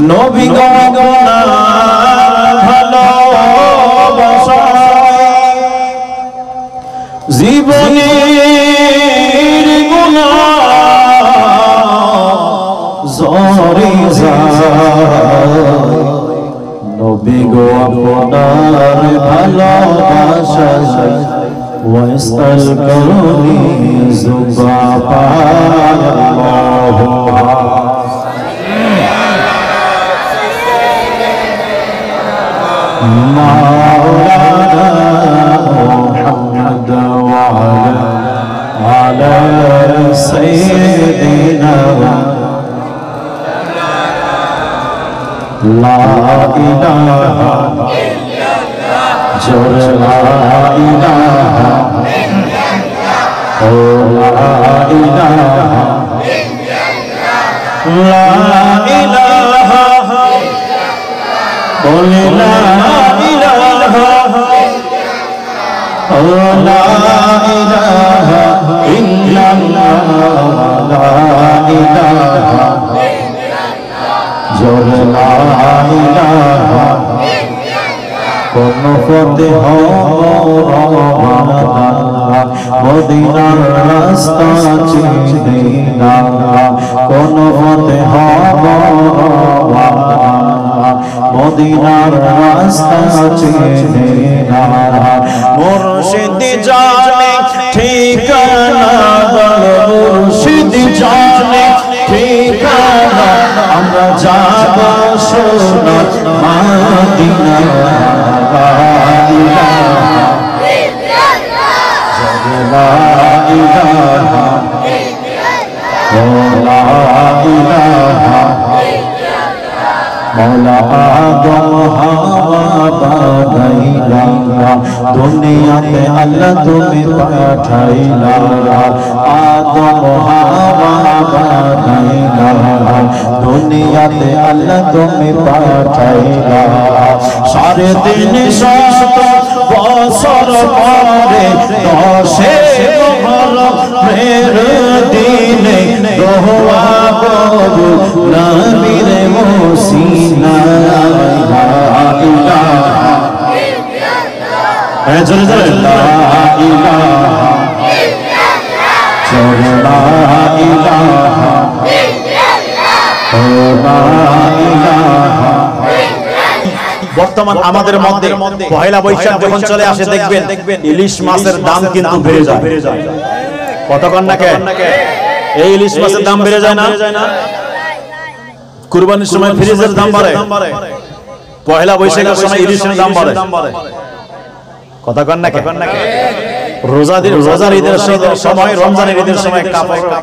নবী গো আপনার ভালোবাসায় জীবনের গুনাহ ঝরে যায় নবী গো আপনার ভালোবাসায় ওয়াসআল করুনি যুবা مولانا محمد وعلى سيدنا لا إله جل لا إله لا إله لا إله قل لا إله لا إله إلا الله لا إله جل لا إله কোন পথে মদিনার রাস্তা চিনি না কোন পথে মদিনার রাস্তা চিনি না মুর্শিদ জানে ঠিকানা মুর্শিদ জানে ঠিকানা আমরা যাব সোনার মদিনা লা ইলাহা লা ইলাহা মৌলা আদম হাওয়া বানাইলা দুনিয়াতে আল্লাহ তুমি পাঠাইলা আদম হাওয়া বানাইলা দুনিয়াতে আল্লাহ তুমি পাঠাইলা 350 বছর পরে 10 মুহররমের দিনে দোয়া কবু নবীর মসিনা লা ইলাহা ইল্লাল্লাহ লা ইলাহা ইল্লাল্লাহ লা ইলাহা ইল্লাল্লাহ বর্তমান আমাদের মধ্যে পহেলা বৈশাখ যখন চলে আসে দেখবেন ইলিশ মাছের দাম কিন্তু বেড়ে যায় কতক্ষণ না এই ইলিশ মাছের দাম বেড়ে যায় না কুরবানির সময় ফ্রিজের দাম বাড়ে পহেলা বৈশাখের সময় ইলিশের দাম বাড়ে কতক্ষণ না রোজার ঈদের সময় রমজানের ঈদের সময়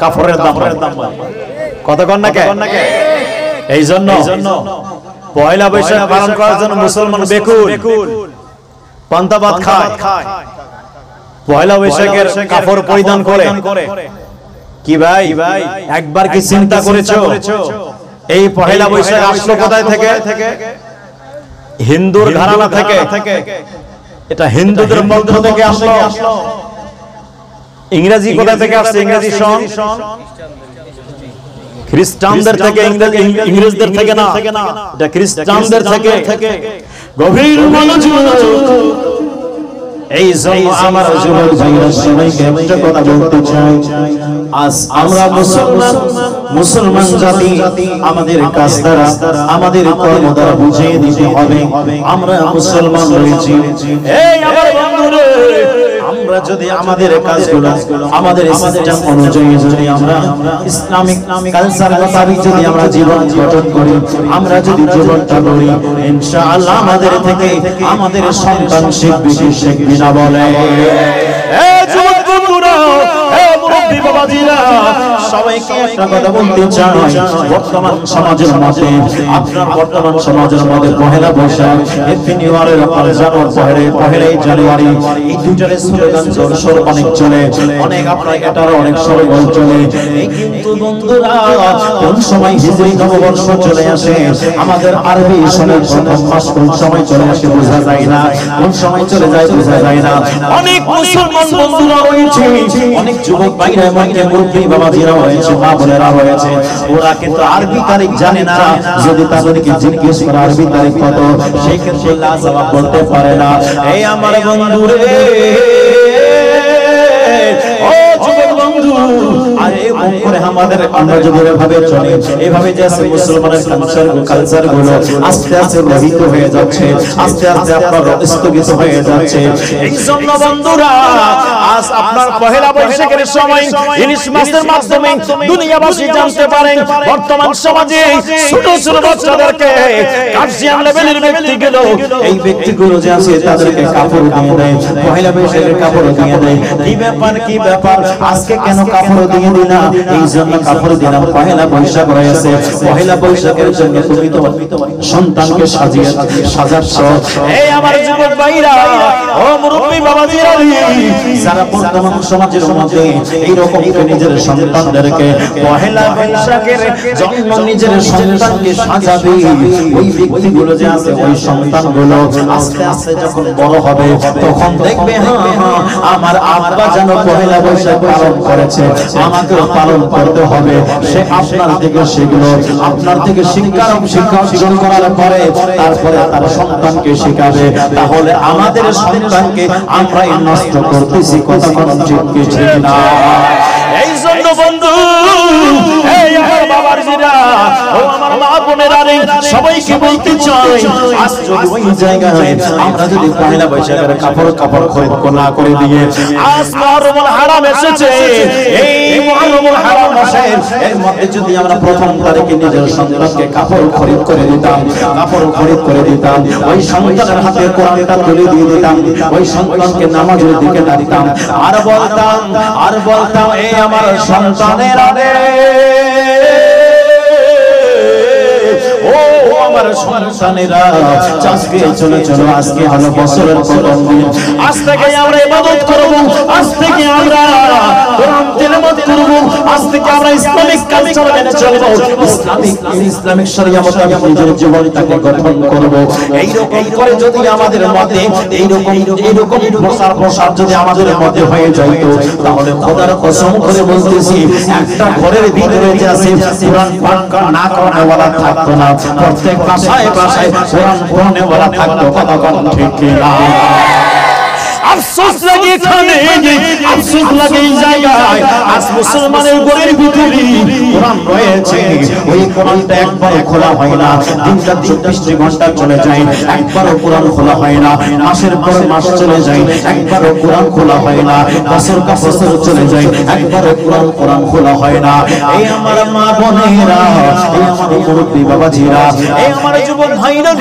কাপড়ের দাম বাড়ে কতক্ষণ না এই জন্য পয়লা বৈশাখ পালন করার জন্য মুসলমান বেকুল পান্তা ভাত খায় পয়লা বৈশাখের কাপড় পরিধান করে কি ভাই একবার কি চিন্তা করেছো এই পয়লা বৈশাখ আসলো কোথায় থেকে হিন্দুর ঘরানা থেকে এটা হিন্দুদের মধ্য থেকে আসলো ইংরেজি কোথা থেকে আসছে ইংরেজি সং খ্রিস্টানদের থেকে ইংরেজদের থেকে না এটা খ্রিস্টানদের থেকে গভীর মনোযোগ এই জন্য আমার যুবক ভাইরা সবাইকে একটা কথা বলতে চাই আজ আমরা মুসলমান জাতি আমাদের কাজ দ্বারা আমাদের কর্ম দ্বারা বুঝিয়ে দিতে হবে আমরা মুসলমান রয়েছি এই আমার বন্ধুরা আমরা যদি আমাদের কাজগুলো আমাদের সিস্টেম অনুযায়ী যদি আমরা ইসলামিক কালচার মোতাবেক যদি আমরা জীবন গঠন করি আমরা যদি জীবনটা গড়ি ইনশাআল্লাহ আমাদের থেকে আমাদের সন্তান শিখবে না বলে এই যুবক বন্ধুরা এই মুরব্বি বাবাজিরা সবাইকে একটা কথা বলতে চাই বর্তমান সমাজের মধ্যে আপনার বর্তমান সমাজের মধ্যে পহেলা বৈশাখ হ্যাপি নিউ ইয়ারের পহেলা জানুয়ারি এই দুটারে স্লোগান জোরসোর অনেক চলে অনেক আপনার এটার অনেক সরগোল চলে কিন্তু বন্ধুরা কোন সময় হিজরি নববর্ষ চলে আসে আমাদের আরবি সনের প্রথম মাস কোন সময় চলে আসে বোঝা যায় না কোন সময় চলে যায় বোঝা যায় না অনেক মুসলমান বন্ধুরা রয়েছে অনেক যুবক ভাইরা মধ্যে মুরব্বী বাবাজিরা হয়েছে, মা বোনেরা হয়েছে, ওরা কিন্তু আরবি তারিখ জানে না। যদি তাদেরকে জিজ্ঞেস করা আরবি তারিখ কত, সেই ক্ষেত্রে লা জবাব বলতে পারে না। এই আমার বন্ধুরে, ও যুবক বন্ধু, আরে মন করে আমাদের আমরা যদি এভাবে চলে, এভাবে যে মুসলমানের কালচার গুলো আস্তে আস্তে রহিত হয়ে যাচ্ছে, আস্তে আস্তে আপনার স্থগিত হয়ে যাচ্ছে। এই জন্য বন্ধুরা, আজ আপনার পহেলা বৈশাখের সময় ইলিশ মাছের মাধ্যমে দুনিয়াবাসী জানতে পারেন বর্তমান সমাজে ছোট ছোট বাচ্চাদেরকে গার্জিয়ান লেভেলের ব্যক্তিগুলো, এই ব্যক্তিগুলো যে আছে তাদেরকে কাপড় দিয়ে দেয়, পহেলা বৈশাখের কাপড় দিয়ে দেয়। কি ব্যাপার, কি ব্যাপার, আজকে কেন কাপড় দিয়ে দিনা? এই জন্য কাপড় দিলাম, পহেলা বৈশাখ রয়েছে, পহেলা বৈশাখের জন্য তুমি তো সন্তানকে সাজাচ্ছ। এই আমার যুবক ভাইরা, ও মুরব্বী বাবাজিরা, যারা বর্তমান সমাজের মধ্যে এইরকম নিজের সন্তানদেরকে পহেলা বৈশাখের জন্য নিজের সন্তানকে সাজাবে, ওই ব্যক্তিগুলো যে আছে, ওই সন্তানগুলো আস্তে আস্তে যখন বড় হবে তখন দেখবে আমার আব্বা যেন পহেলা বৈশাখ পালন করেছে, আমাকেও পালন করতে হবে। সে আপনার থেকে শিখলো, আপনার থেকে শিক্ষা অর্জন করার পরে তারপরে তার সন্তানকে শিখাবে। তাহলে আমাদের সন্তানকে আমরাই নষ্ট করতেছি, কথা কোন ঠিক কি ঠিক না? এই জন্য বন্ধু, এই আমার বাবার জিরা, ও আমার মা বোনেরা, সবাইকে বলতে চাই, আজ যদি ওই জায়গায় আমরা যদি পহেলা বৈশাখের কাপড় খরিদ না করে দিয়ে, আজ মুহররমুল হারাম এসেছে, এই মুহররমুল হারাম মাসের এর মধ্যে যদি আমরা প্রথম তারিখে নিজের সন্তানকে কাপড় খরিদ করে দিতাম, ওই সন্তানের হাতে কোরআনটা তুলে দিয়ে দিতাম, ওই সন্তানকে নামাজের দিকে ডাকতাম, আর বলতাম এই আমার সন্তানের আরে, ও আমার সন্তানেরা, আজকে চলে চলো, আজকে হলো বছরের প্রথম দিন, আজ থেকে আমরা ইবাদত করব, আজ থেকে আমরা কোরআন তেলাওয়াত করব, আজ থেকে আমরা ইসলামিক কালচার মেনে চলব, ইসলামিক শরিয়া মোতাবেক নিজের জীবনটাকে গঠন করব। এইরকম করে যদি আমাদের মধ্যে এইরকম প্রসার যদি আমাদের মধ্যে হয়ে যায়, তাহলে খোদার কসম করে বলতেছি, একটা ঘরের ভিতরে যে আছে কোরআন পাঠ না করাওয়ালা থাকতো না, প্রত্যেক বাসায় বাসায় কোরআন পড়নেওয়ালা থাকতো, কথা কোন ঠিক কি না? আফসোস লাগে এখানে, আফসোস লাগে এই জায়গায়, আজ মুসলমানের ঘরের ভিতরে কোরআন রয়েছে, ওই কোরআনটা একবারও খোলা হয় না, দিনটা 24 ঘন্টা চলে যায়, একবারও কোরআন খোলা হয় না, মাসের পর মাস চলে যায়, একবারও কোরআন খোলা হয় না, বছর কা বছর চলে যায়, একবারও কোরআন খোলা হয় না। এই আমার মা বোনেরা, এই আমার মুরব্বী বাবাজিরা, এই আমার যুবক ভাইরা,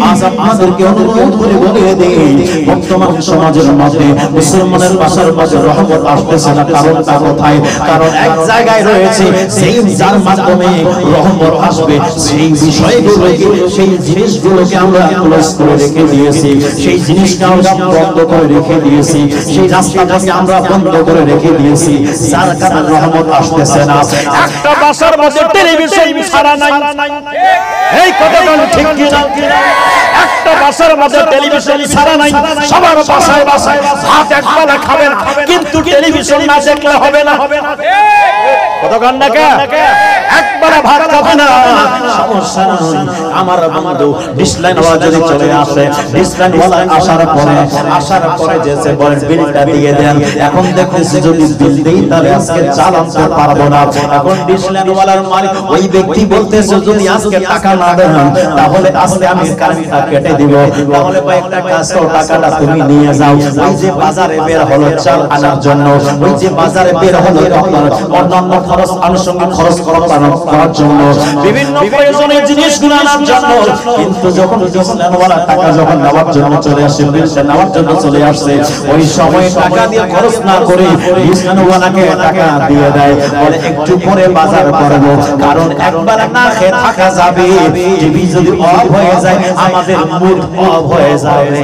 আজ আপনাদেরকে অনুরোধ করে বলে দেই, বর্তমান সমাজের মধ্যে মুসলমানের বাসার মাঝে রহমত আসতেছে না, কারণটা কোথায়? কারণ এক জায়গায় রয়েছে সেই যার মাধ্যমে রহমত আসবে, সেই বিষয়গুলোকে, সেই জিনিসগুলোকে আমরা ক্লোজ করে রেখে দিয়েছি, সেই জিনিসটা আমরা বন্ধ করে রেখে দিয়েছি, সেই রাস্তাটাকে আমরা বন্ধ করে রেখে দিয়েছি, যার কারণে রহমত আসতেছে না। একটা বাসার মধ্যে টেলিভিশন ছাড়া নাই, এই কথাটা ঠিক কি না? একটা বাসার মধ্যে টেলিভিশন ছাড়া নাই, সবার বাসায় বাসায় ভাত একবেলা খাবেন, কিন্তু টেলিভিশন না দেখলে হবে না। কতক্ষণ না একবেলা ভাত খাবে না, সমস্যা নাই। আমার বন্ধু ডিসলাইন ওয়ালা যদি চলে আসে, ডিসলাইন ওয়ালা আসার পরে যেসে বলেন বিলটা দিয়ে দেন, এখন দেখতেছি যদি বিল দেই তাহলে আজকে চালাতে পারবো না। এখন ডিসলাইন ওয়ালার মালিক ওই ব্যক্তি বলতেছে যদি আজকে টাকা না দেন তাহলে আজকে আমি কারেন্টটা কেটে দিব। তাহলে ভাই একটা কাজ করো, টাকাটা তুমি নিয়ে যাও, ওই যে বাজারে বের হলো চাল আনার জন্য, ওই যে বাজারে বের হলো আপনার অন্যান্য খরচ, আনুষঙ্গিক খরচ করার জন্য, বিভিন্ন প্রয়োজনীয় জিনিসগুলো আনার জন্য। কিন্তু যখন ডিসলাইনওয়ালা টাকা যখন নেওয়ার জন্য চলে আসে, বিলটা নেওয়ার জন্য চলে আসছে, ওই সময় টাকা দিয়ে খরচ না করে ডিসলাইনওয়ালাকে টাকা দিয়ে দেয়, বলে একটু পরে বাজার করব, কারণ একবার না খেয়ে থাকা যাবে, টিভি যদি অফ হয়ে যায় আমাদের মুড অফ হয়ে যাবে।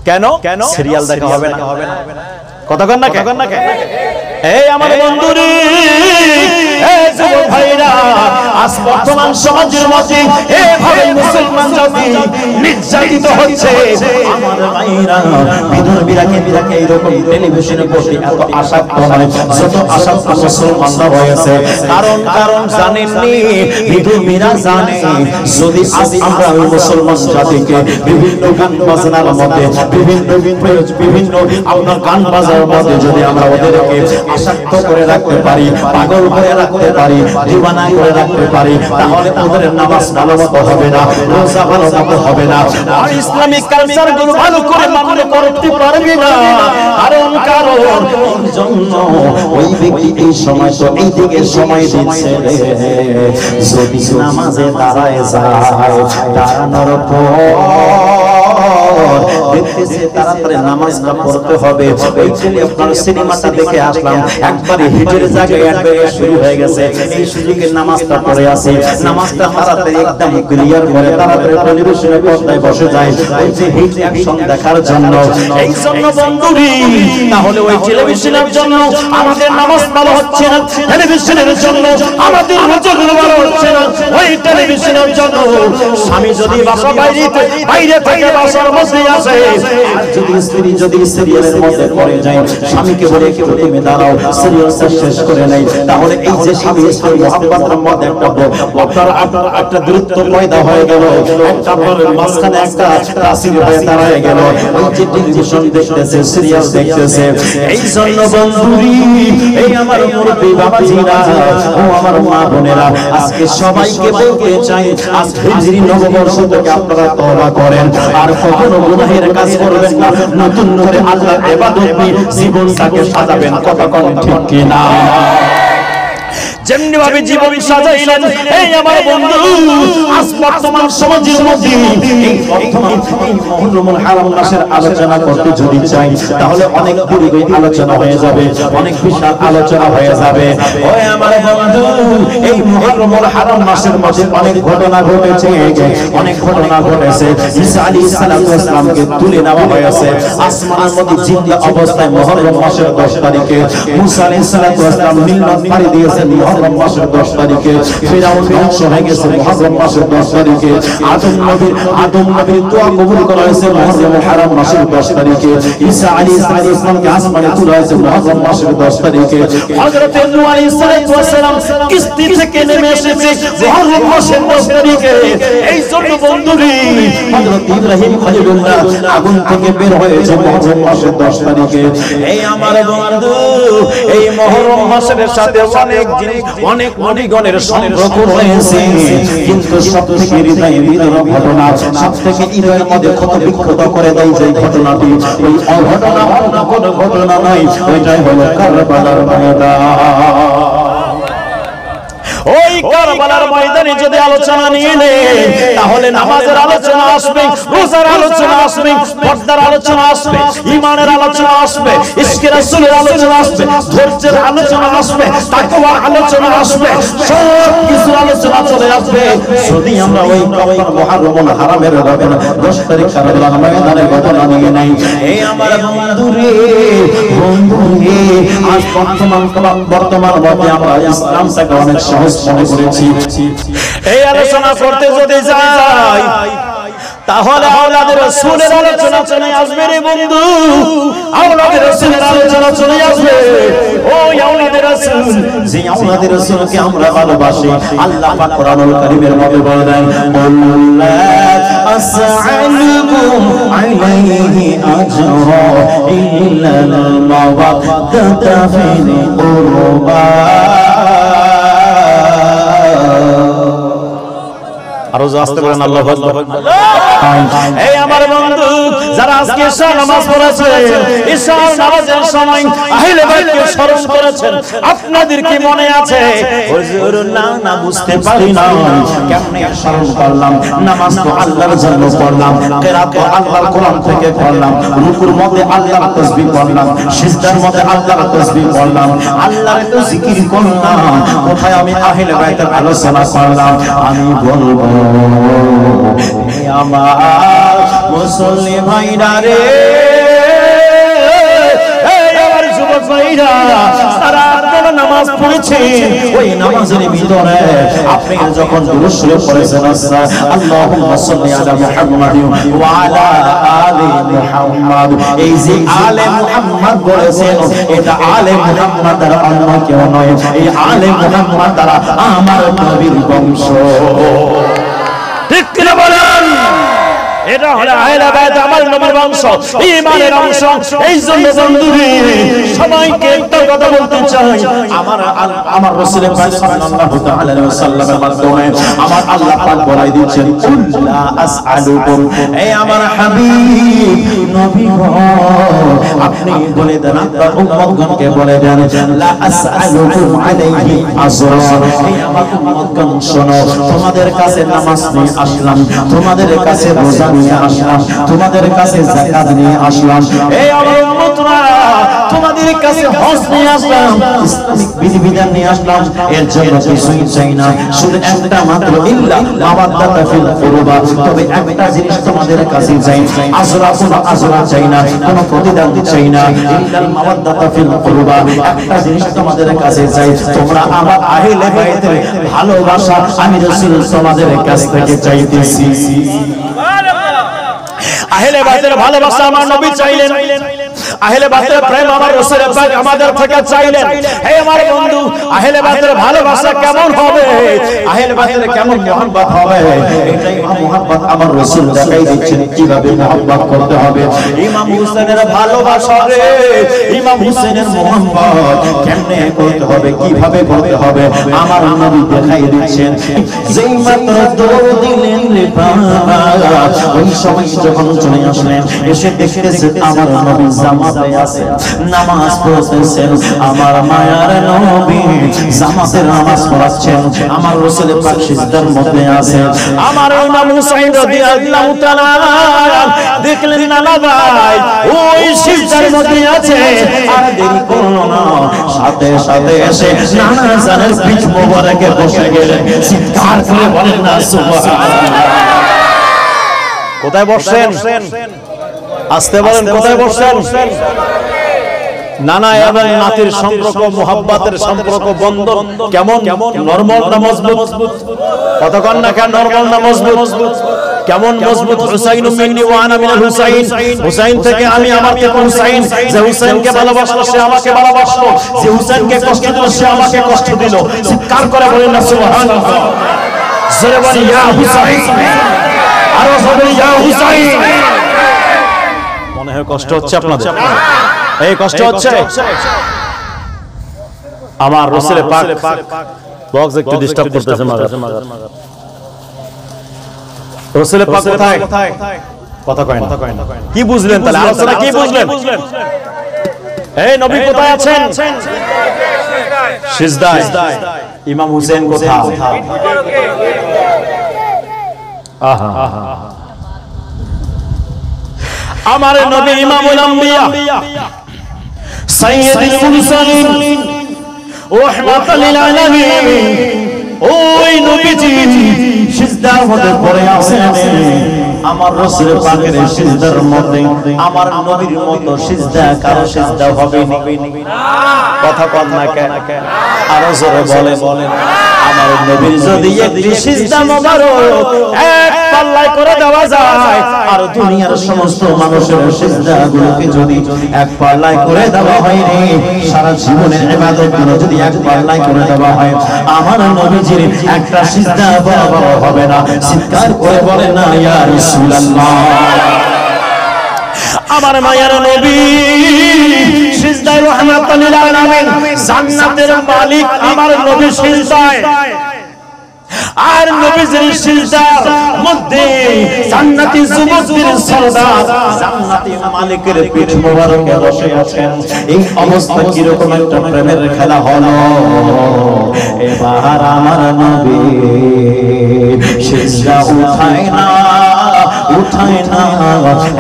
কেন সিরিয়াল দেখা হবে না? কতক্ষণ না এই আমার বন্ধুরে, এই যুবক ভাইরা, আজ বর্তমান সমাজের মধ্যে এভাবে মুসলমান জাতি নির্যাতিত হচ্ছে। আমার ভাইরা বিধর্মীরা এরকম টেলিভিশনে বসে এত আসক্ত হয়, যত আসক্ত মুসলমানরা হয়েছে। কারণ জানেননি, বিধর্মীরা জানে যদি আজ আমরা মুসলমান জাতিকে বিভিন্ন গান বাজনার মধ্যে বিভিন্ন আপনার গান বাজার মধ্যে যদি আমরা ওদেরকে আসক্ত করে রাখতে পারি, পাগল করে রাখতে পারি, দিওয়ানা করে রাখতে পারি, তাহলে ওদের নামাজ ভালো মতো হবে না, রোজা ভালো মতো হবে না, আর ইসলামিক কালচার গুলো ভালো করে মানতে করতে পারবে না। কারণ এই জন্য ওই ব্যক্তি এই সময় তো এই দিকে সময় দিচ্ছে, যদি নামাজে দাঁড়ায় যায়, দাঁড়ানোর পর দেখতেছে তাড়াতাড়ি নামাজটা পড়তে হবে। ওই ছেলে আপনার সিনেমাটা দেখে আসলাম, একবারে হিটের জায়গায় একবারে শুরু হয়ে গেছে, এই সুযোগে নামাজটা পড়ে আসি, নামাজটা তাড়াতাড়ি একদম ক্লিয়ার করে তাড়াতাড়ি টেলিভিশনে পর্দায় বসে যায় ওই যে হিট অ্যাকশন দেখার জন্য। এই জন্য বন্ধুরি, তাহলে ওই টেলিভিশনের জন্য আমাদের নামাজ ভালো হচ্ছে না, টেলিভিশনের জন্য আমাদের রোজা ভালো হচ্ছে না, ওই টেলিভিশনের জন্য স্বামী যদি বাসা বাইরে থেকে বাসার মধ্যে আসে, আর যদি সিরিয়ালের মধ্যে পড়ে যায়, স্বামীকে বলে কেউ তুমি দাঁড়াও, সিরিয়ালটা শেষ করে নেই, তাহলে এই যে স্বামী স্ত্রীর মহব্বতের মধ্যে একটা দূরত্ব পয়দা হয়ে গেল, একটা মাঝখানে একটা তাসির হয়ে দাঁড়ায় গেল, ওই যে টেলিভিশন দেখতেছে, সিরিয়াল দেখতেছে। এই জন্য বন্ধুরি, এই আমার মুরব্বি বাবাজিরা ও আমার মা বোনেরা, আজকে সবাইকে বলতে চাই, আজ হিজরি নববর্ষ থেকে আপনারা তওবা করেন, আর কখনো গুনাহের কাজ করবেন না, নতুন করে আল্লাহর ইবাদত নিয়ে জীবনটাকে সাজাবেন। কথা কোন ঠিক কি না? যেমনি ভাবে জীবন সাজাইলেন এই আমার বন্ধু, আজ বর্তমান সমাজের মধ্যে এই বর্তমান মুহররমুল হারাম মাসের আলোচনা করতে যদি চাই, তাহলে অনেক দীর্ঘ আলোচনা হয়ে যাবে, অনেক বিশাল আলোচনা হয়ে যাবে। ওই আমার বন্ধু, এই মুহররমুল হারাম মাসের মধ্যে অনেক ঘটনা ঘটেছে, অনেক ঘটনা ঘটেছে। ঈসা আলাইহিস সালামকে তুলে নেওয়া হয়েছে আসমানের মধ্যে জিন্দা অবস্থায় মুহররম মাসের 10 তারিখে। মুসা আলাইহিস সালাম নীল নদ পাড়ি দিয়েছেন মুহররম মাসের 10 তারিখে। ফিরআউন ধ্বংস হয়ে গেছে মুহররম মাসের 10 তারিখে। আদম নবীর দোয়া কবুল করা হয়েছে মুহররম হারাম মাসের 10 তারিখে। ঈসা আলাইহিস সালামকে আসমানে তোলা হয়েছে মুহররম মাসের 10 তারিখে। হযরত নূহ আলাইহিস সালাম কিস্তি থেকে নেমে এসেছে মুহররম মাসের 10 তারিখে। এই জন্য বন্ধুরে, হযরত ইব্রাহিম খলিলুল্লাহ আগুন থেকে বের হয়েছে মুহররম মাসের 10 তারিখে। এই আমার বন্ধু, এই মুহররম মাসের সাথে অনেক অনেক সম্পর্ক রয়েছে, কিন্তু সবথেকে হৃদয় বিদারক ঘটনা, সবথেকে হৃদয়ের মধ্যে ক্ষত বিক্ষত করে দেয় যে ঘটনাটি, ওই অঘটনা অন্য কোনো ঘটনা নয়, ওইটাই হলো কারবালার ময়দান। ওই কারবালার ময়দানে যদি আলোচনা নিয়ে নেই, তাহলে নামাজের আলোচনা আসবে, রোজার আলোচনা আসবে, পর্দার আলোচনা আসবে, ঈমানের আলোচনা আসবে, ইশকে রাসূলের আলোচনা আসবে, ধৈর্যের আলোচনা আসবে, তাকওয়ার আলোচনা আসবে, সব কিছু আলোচনা চলে আসবে যদি আমরা ওই মুহররমুল হারামের 10 তারিখ কারবালার ময়দানের ঘটনা নিয়ে নেই। এই আমার বন্ধুরে, আজ বর্তমান মধ্যে আমরা ইসলামটাকে অনেক সহজ মনে করেছি। এই আলোচনা করতে যদি যাই, তাহলে আওলাদের রাসূলের আলোচনা চলে আসবে রে বন্ধু, আওলাদের রাসূলের আলোচনা চলে আসবে। ওই আওলাদের রাসূল, যে আওলাদের রাসূলকে আমরা ভালোবাসি, আল্লাহ পাক কোরআনুল কারীমের মধ্যে বলেন, কুল্লা আসআলুকুম আলাইহি আজরা ইল্লাল মাওয়াদ্দাতা ফিল কুরবা। আরো আসতে বলেন আল্লাহু আকবার। এই আমার বন্ধু, যারা আজকে ঈশা নামাজ পড়েছে, ঈশা নামাজের সময় আহলে বাইতকে স্মরণ করেছেন, আপনাদের কি মনে আছে? হুজুর না বুঝতে পারি না, কেমনে স্মরণ করলাম? নামাজ তো আল্লাহর জন্য পড়লাম, কিরাত তো আল্লাহর কোরআন থেকে পড়লাম, রুকুর মধ্যে আল্লাহর তাসবিহ পড়লাম, সিজদার মধ্যে আল্লাহর তাসবিহ পড়লাম, আল্লাহর তো জিকির করলাম, কোথায় আমি আহলে বাইতের আলোচনা করলাম? আমি বলবো, আমার মুসলিম ভাইরা রে, আমার যুবক ভাইরা, সারা নামাজ পড়েছেন ওই নামাজের ভিতরে আপনি যখন দুরূদ শরীফ পড়েছেন আল্লাহুম্মা সাল্লি আলা মুহাম্মাদ ওয়া আলা আলি মুহাম্মাদ, এই যে আলে মুহাম্মদ বলেছেন এটা আলে মুহাম্মদ দ্বারা অন্য কেউ নয়, এই আলে মুহাম্মদ দ্বারা আমার নবীর বংশ। ঠিক কি বলেন? এটা হলো আহলে বাইত আমার নবীর বংশ, ঈমানের অংশ। এই জন্য বন্ধুরে সবাইকে একটা কথা বলতে চাই, আমার রাসূল পাক সাল্লাল্লাহু তাআলা আলাইহি ওয়াসাল্লামের মাধ্যমে আমার আল্লাহ পাক বলাই দিচ্ছেন কুল লা আসআলুকুম, এই আমার হাবিব নবী গো আপনি বলে দেন আপনার উম্মতগণকে বলে দেন লা আসআলুকুম আলাইহি আজরা, এই আমার উম্মতগণ শোনো তোমাদের কাছে নামাজ নিয়ে আসলাম, তোমাদের কাছে রোজা নিয়ে আসলাম, তোমাদের কাছে যাকাত নিয়ে আসলাম, এই আমার উম্মতরা তোমাদের কাছে হজ নিয়ে আসলাম, ইসলামিক বিধিবিধান নিয়ে আসলাম, এর জন্য কিছুই চাই না, শুধু একটা মাত্র ইল্লা মাওয়াদ্দাতা ফিল কুরবা, তবে একটা জিনিস তোমাদের কাছে চাই, আজরা কোনো আজরা চাই না, কোনো প্রতিদান চাই না, ইল্লা মাওয়াদ্দাতা ফিল কুরবা, একটা জিনিস তোমাদের কাছে চাই, তোমরা আমার আহলে বাইতের ভালোবাসা আমি রাসূল তোমাদের কাছ থেকে চাইতেছি। আহলে বাইতের ভালোবাসা আমার নবী চাইলেন, আহলে বাইতের প্রেম আমার রাসূল পাক আমাদের থেকে চাইলেন। হে আমার বন্ধু, আহলে বাইতের ভালোবাসা কেমন হবে, আহলে বাইতের কেমন মুহাব্বত হবে, এটাই মুহাব্বত আমার রাসূল দেখাই দিচ্ছেন কিভাবে মুহাব্বত করতে হবে। ইমাম হুসাইনের ভালোবাসা রে, ইমাম হুসাইনের মুহাব্বত কেমনে করতে হবে, কিভাবে করতে হবে আমার নবী দেখাই দিচ্ছেন। যেই মাত্র দৌড় দিলেন রে বাবা, ওই সময় যখন চলে আসলেন এসে দেখতেছেন আমার নবী জামাতে আছে, নামাজ পড়তেছেন, আমার মায়ার নবী জামাতে নামাজ পড়াচ্ছেন, আমার রাসূল পাক সিজদার মধ্যে আছে, আমার ইমাম হুসাইন রাদিয়াল্লাহু তাআলা দেখলেন না ভাই ওই সিজদার মধ্যে আছে, আর দেরি করলো না, সাথে সাথে এসে নানা জানের পিঠ মোবারকে বসে গেলেন, চিৎকার করে বলেন না সুবহানাল্লাহ। কোথায় বসছেন? আসতে বলেন কোথায় বসছেন? নানা এবং নাতির সম্পর্ক, মুহাব্বতের সম্পর্ক বন্ধন কেমন, নরমাল না মজবুত? কতক্ষণ না কেন নরমাল না মজবুত? কেমন মজবুত? হুসাইন মিন্নি ওয়া আনা মিনাল হুসাইন, হুসাইন থেকে আমি, আমার থেকে হুসাইন, যে হুসাইনকে ভালোবাসলো সে আমাকে ভালোবাসলো, যে হুসাইনকে কষ্ট দিল সে আমাকে কষ্ট দিল। চিৎকার করে বলেন না সুবহানাল্লাহ। জোরে বলেন ইয়া হুসাইন, আরো জোরে ইয়া হুসাইন। মনে হয় কষ্ট হচ্ছে আপনাদের? এই কষ্ট হচ্ছে? আমার রাসূল পাক বক্স একটু ডিস্টার্ব করতেছে মাগার। রাসূল পাক কোথায়? কথা কয় না। কি বুঝলেন তাহলে? আলোচনা কি বুঝলেন? এই নবী কোথায় আছেন? সিজদায়। ইমাম হুসাইন কোথায়? আহা, আমার নবী ইমামুল আম্বিয়া সাইয়্যিদুল মুরসালিন রাহমাতাল লিল আলামিন, ওই নবীজি সিজদার মধ্যে পড়ে আছেন, আমার রাসূল পাকের সিজদার মধ্যে আমার নবীর মতো সিজদা কারো সিজদা হবে না। কথা কম না কেন? আরো জোরে বলেন আমার নবীর যদি একটি সিজদা মোবারক এক পাল্লায় করে দেওয়া যায়, আর দুনিয়ার সমস্ত মানুষের সিজদাগুলোকে যদি এক পাল্লায় করে দেওয়া হয় রে, সারা জীবনের ইবাদতগুলো যদি এক পাল্লায় করে দেওয়া হয়, আমার নবীজির একটা সিজদা বরাবর হবে না। চিৎকার করে বলেন না ইয়া রাসূলুল্লাহ। আমার মায়ের নবী সিজদায় রাহমাতুল লিল আলামিন, জান্নাতের মালিক আমার নবী সিজদায়, আর নবীজির সিজদার মধ্যে জান্নাতি যুবকদের সরদার জান্নাতি মালিকের পিঠ মোবারকে বসে আছেন। এই অবস্থা কি রকম একটা প্রেমের খেলা হলো। এবার আমার নবী সিজদা উঠায় না,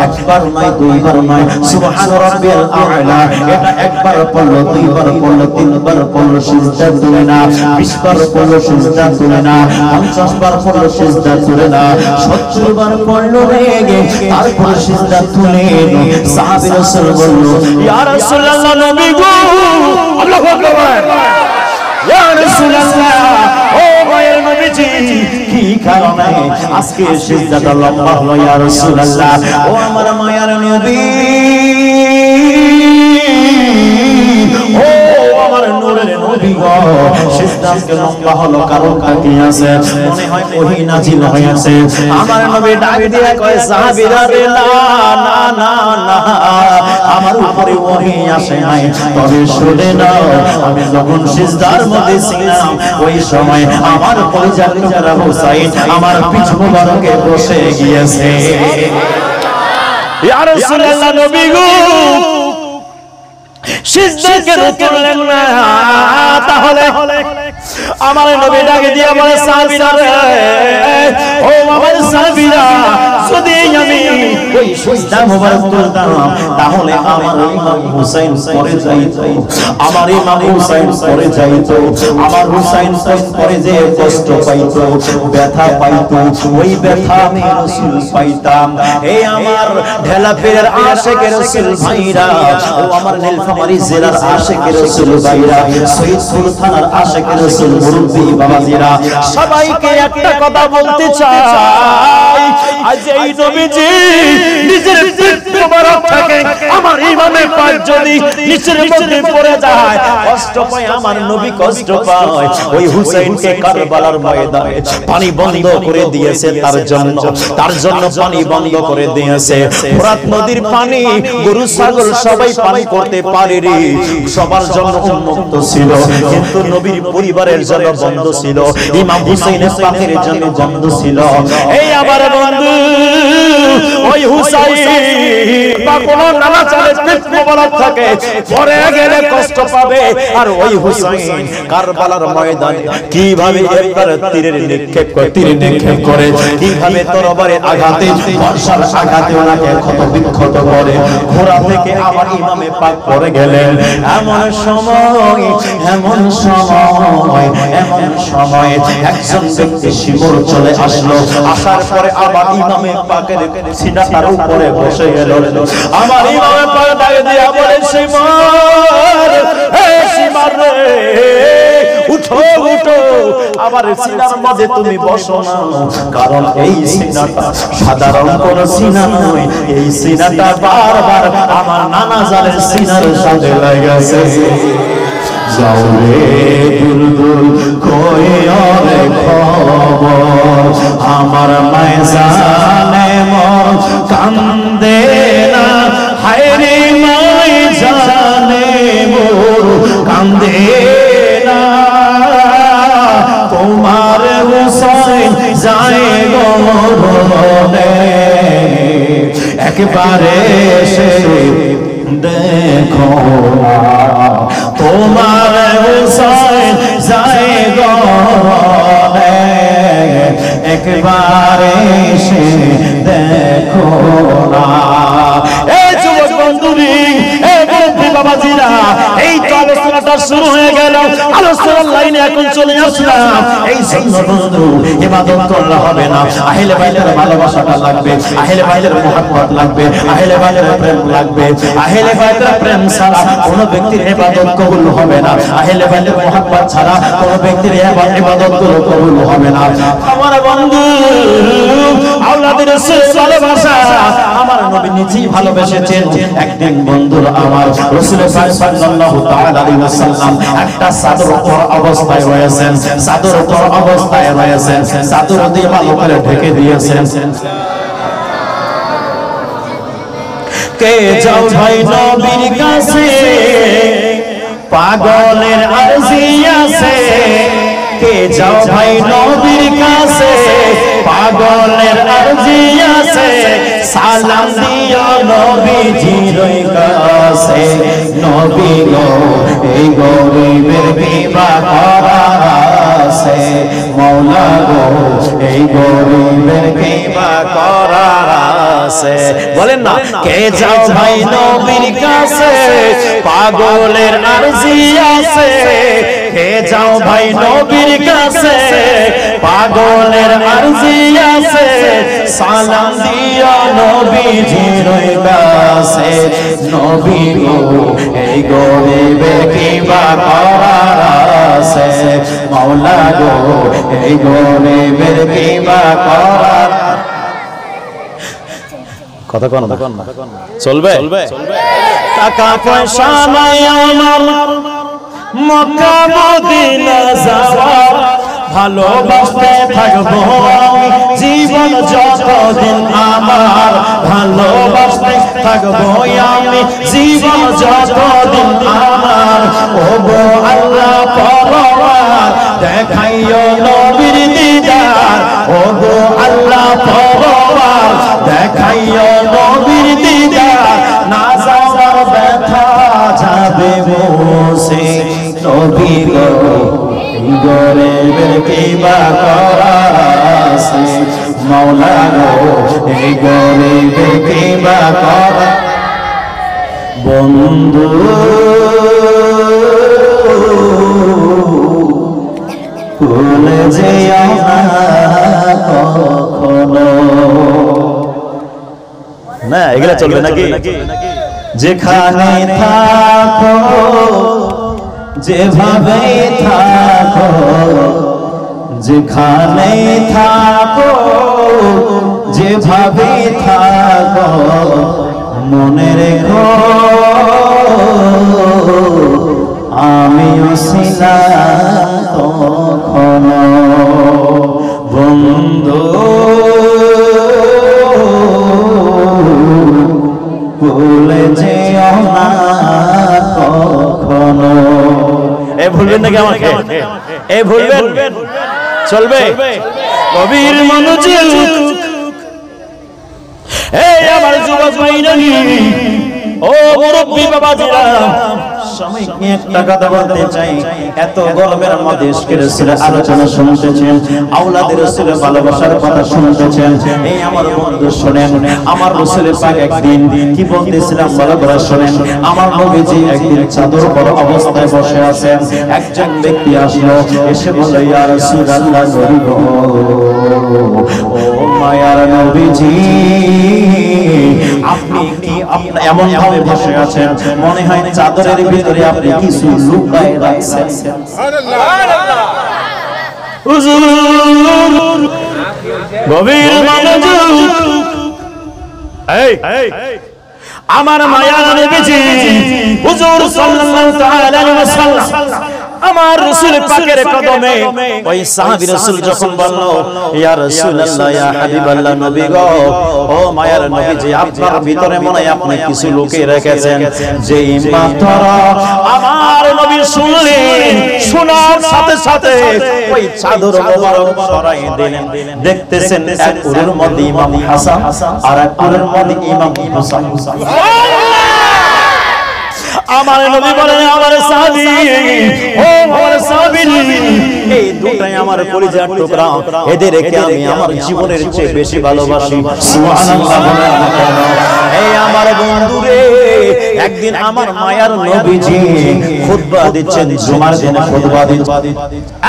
একবার নয়, দুইবার নয়, সুবহান রাব্বিয়াল আ'লা, এটা একবার পড়লো, দুইবার পড়লো, তিনবার পড়লো, সিজদা তুলে না, 20 বার পড়লো, সিজদা তুলে না, 50 বার পড়লো, সিজদা তুলে না, 70 বার পড়লো রেগে, তারপর সিজদা তুলে। সাহাবী রাসূল বলল ইয়া রাসূলুল্লাহ, নবী গো, আল্লাহু আকবার, ইয়া রাসূলুল্লাহ, ও মায়ের নবীজি, কি কারণে আজকে সিজদাটা লম্বা হলো ইয়া রাসূলুল্লাহ? ও আমার মায়ের নবী, ও আমার নূরের নবী গো, সিজদাকে লম্বা হলো কারণটা কি আছে? মনে হয় ওহী নাজিল হয়েছে। আমার নবী ডাক দিয়ে কয়, সাহাবীরা রে, না না না না, আমার উপরে ওহী আসে নাই, তবে শুনে নাও, আমি যখন সিজদার মধ্যে ছিলাম ওই সময় আমার কলিজার টুকরা হুসাইন আমার পিঠ মোবারকে বসে গিয়েছে। ইয়া রাসূলুল্লাহ, নবী গো সিজদাকে করলেন না, তাহলে আমার নবী ডাকে দিয়ে বলে, সাহাবীরা রে, ও আমার সাহাবীরা, যদি আমি ওই সিজদা মোবারক করতাম তাহলে আমার ইমাম হুসাইন পড়ে যাইত, আমার ইমাম হুসাইন পড়ে যাইত, আমার হুসাইন পড়ে যে কষ্ট পাইত, ব্যথা পাইত, ওই ব্যথা আমি রাসূল পাইতাম। এই আমার ঢেলাপীরের আশিকের রাসূল ভাইরা, ও আমার নীলফামারী জেলার আশিকের রাসূল ভাইরা, সৈয়দপুর থানার আশিকের রাসূল মুরব্বি বাবাজিরা, সবাইকে একটা কথা বলতে চাই, আজ এই নবীজি নিজের পিঠ মোবারক থেকে আমার ইমামে পাক যদি নিচের মধ্যে পড়ে যায়, কষ্ট পায় আমার নবী, কষ্ট পায়। ওই হুসাইনকে কারবালার ময়দানে পানি বন্ধ করে দিয়েছে, তার জন্য পানি বন্ধ করে দিয়েছে। ফোরাত নদীর পানি গরু ছাগল সবাই পানি করতে পারে রে, সবার জন্য উন্মুক্ত ছিল, কিন্তু নবীর পরিবারের জন্য বন্ধ ছিল, ইমাম হুসাইনের পাকের জন্য বন্ধ ছিল। এই আমার বন্ধু, ওই হুসাইন বা কোন নানা চলে পিঠ মোবারক থাকে পরে গেলে কষ্ট পাবে, আর ওই হুসাইন কারবালার ময়দানে কিভাবে একবার তীরের নিক্ষেপ করে, কিভাবে তরবারের আঘাতে, বর্ষার আঘাতে ওনাকে ক্ষত বিক্ষত করে, ঘোড়া থেকে আমার ইমামে পাক পড়ে গেলেন। এমন সময় একজন ব্যক্তি শিমুল চলে আসলো, আসার পরে আমার ইমামে পাকের সিনাটার উপরে বসে গেল। আমার ইমামে পাক ডাকে দিয়া বলে, শিমার, হে শিমার রে, উঠো উঠো, আমার সিনার মাঝে তুমি বসো না, কারণ এই সিনাটা সাধারণ কোন সিনা নয়, এই সিনাটা বারবার আমার নানা জানের সিনার সাথে লেগেছে। যাও রে বুলবুল কই ওরে খবর, আমার মায় জানে মন কান্দে না, হায় রে মায় জানে মোর কান্দে না, তোমার হুসাইন যায় গো মরণে, একবারে সে দেখো না, তোমার হুসাইন যায় গো মরণে, একবারে সে দেখো না। এই যুবক বন্ধুরি, এই বন্ধু বাবাজিরা, এই তো আলোচনাটা শুরু হয়ে গেল, আলোচনার লাইনে এখন চলে আসলাম। এই জন্য বন্ধু, ইবাদত করলে হবে না, আহলে বাইতের ভালোবাসাটা লাগবে, আহলে বাইতের মুহাব্বত লাগবে, আহলে বাইতের প্রেম লাগবে। আহলে বাইতের প্রেম ছাড়া কোন ব্যক্তির ইবাদত কবুল হবে না, আহলে বাইতের মুহাব্বত ছাড়া কোন ব্যক্তির ইবাদত কবুল হবে না। আমার বন্ধু, আওলাদের রাসূল ভালোবাসা আমার নবী নিজেই ভালোবেসেছেন। একদিন বন্ধুর আমার রাসূল সাল্লাল্লাহু তাআলা আলাইহি ওয়াসাল্লাম একটা চাদর উপর অবস্থায় রয়েছেন, চাদর উপর অবস্থায় রয়েছেন, চাদর দিয়ে ভালো করে ঢেকে দিয়েছেন। কে যাও ভাই নবীর কাছে, পাগলের আরজি আছে, কে যাও ভাই নবীর কাছে, পাগলের আরজি আছে, সালাম দিও নবীজির কাছে, নবী গো এই গরিবের বিবা করার আছে, মওলা গো এই গরিবের বিবা করার আছে। বলেন না, কে যাও ভাই নবীর কাছে, পাগলের আরজি আছে, কে যাও ভাই নবীর কাছে, পাগলের আরজি আছে, সালাম দিও নবীজির কাছে, নবী গো এই গরিবের কিবা করার আছে মাওলা গো এই গরিবের কিবা করার কথা কোন চলবে টাকা পয়সা নাই আমার মক্কা মদিনা যাওয়ার ভালোবাসতে থাকবো জীবন যতদিন আমার ভালোবাসতে থাকবো আমি জীবন যতদিন আমার ও গো আল্লাহ পরওয়ার দেখাইও নবীর দিদার ও গো আল্লাহ পরওয়ার দেখাইও নবীর দিদার না যাওয়ার ব্যথা যাবে মুছে নবী গো গরিবের কিবা করার আছে মাওলা গো এই গরিবের কিবা করার বন্ধু ভুলে যেও না কখনো না এগুলা চলবে নাকি যেখানে থাকো যেভাবে থাকো যেখানে থাকো যেভাবে থাকো মনে রেখো আমিও ছিলাম তখনো বন্ধু ভুলে যেও না কখনো এ ভুলবেন নাকি আমাকে এ ভুলবেন চলবে কবির মনোযোগ এই আমার যুবক ভাইরানি ও মুরব্বি বাবাজিরা সময়কে একটা কথা বলতে চাই এত গরমের মধ্যে ইশকের রাসূলের আলোচনা শুনতেছেন আওলাদের রাসূলের ভালোবাসার কথা শুনতেছেন এই আমার বন্ধু শুনেন আমার রাসূল পাক একদিন কি বলতেছিলাম ভালো করে শুনেন আমার নবীজি একদিন চাদর পরা অবস্থায় বসে আছেন একজন ব্যক্তি আসলো এসে বলল ইয়া রাসূলুল্লাহ গরিব ও মায়ার নবীজি আপনি কি আপনি এমন ভাবে বসে আছেন মনে হয় চাদরের ভিতরে আপনি কিছু লুকায় রাখছেন সুবহানাল্লাহ হুজুর গভীর মনোযোগ এই আমার মায়ার নবীজি হুজুর সাল্লাল্লাহু তাআলা আলাইহি ওয়াসাল্লাম আমার রাসূল পাকের কদমে ওই সাহাবী রাসূল যখন বলল ইয়া রাসূলুল্লাহ ইয়া হাবিবাল্লাহ নবী গো ও মায়ার নবীজি আপনার ভিতরে মনে হয় আপনি কিছু লুকিয়ে রেখেছেন যেই মাত্র আমার নবী শুনলেন শোনার সাথে সাথে ওই চাদর মোবারক সরাই দিলেন দেখতেছেন এক উরের মধ্যে ইমাম হাসান আর এক উরের মধ্যে ইমাম হুসাইন আমার নবী বলেন আমার সাহাবী ও আমার সাহাবী এই দুটাই আমার কলিজার টুকরা এদেরকে আমি আমার জীবনের চেয়ে বেশি ভালোবাসি সুবহানাল্লাহ এই আমার বন্ধুরে একদিন আমার মায়ার নবীজি খুতবা দিচ্ছেন জুমার দিনে খুতবা দিচ্ছেন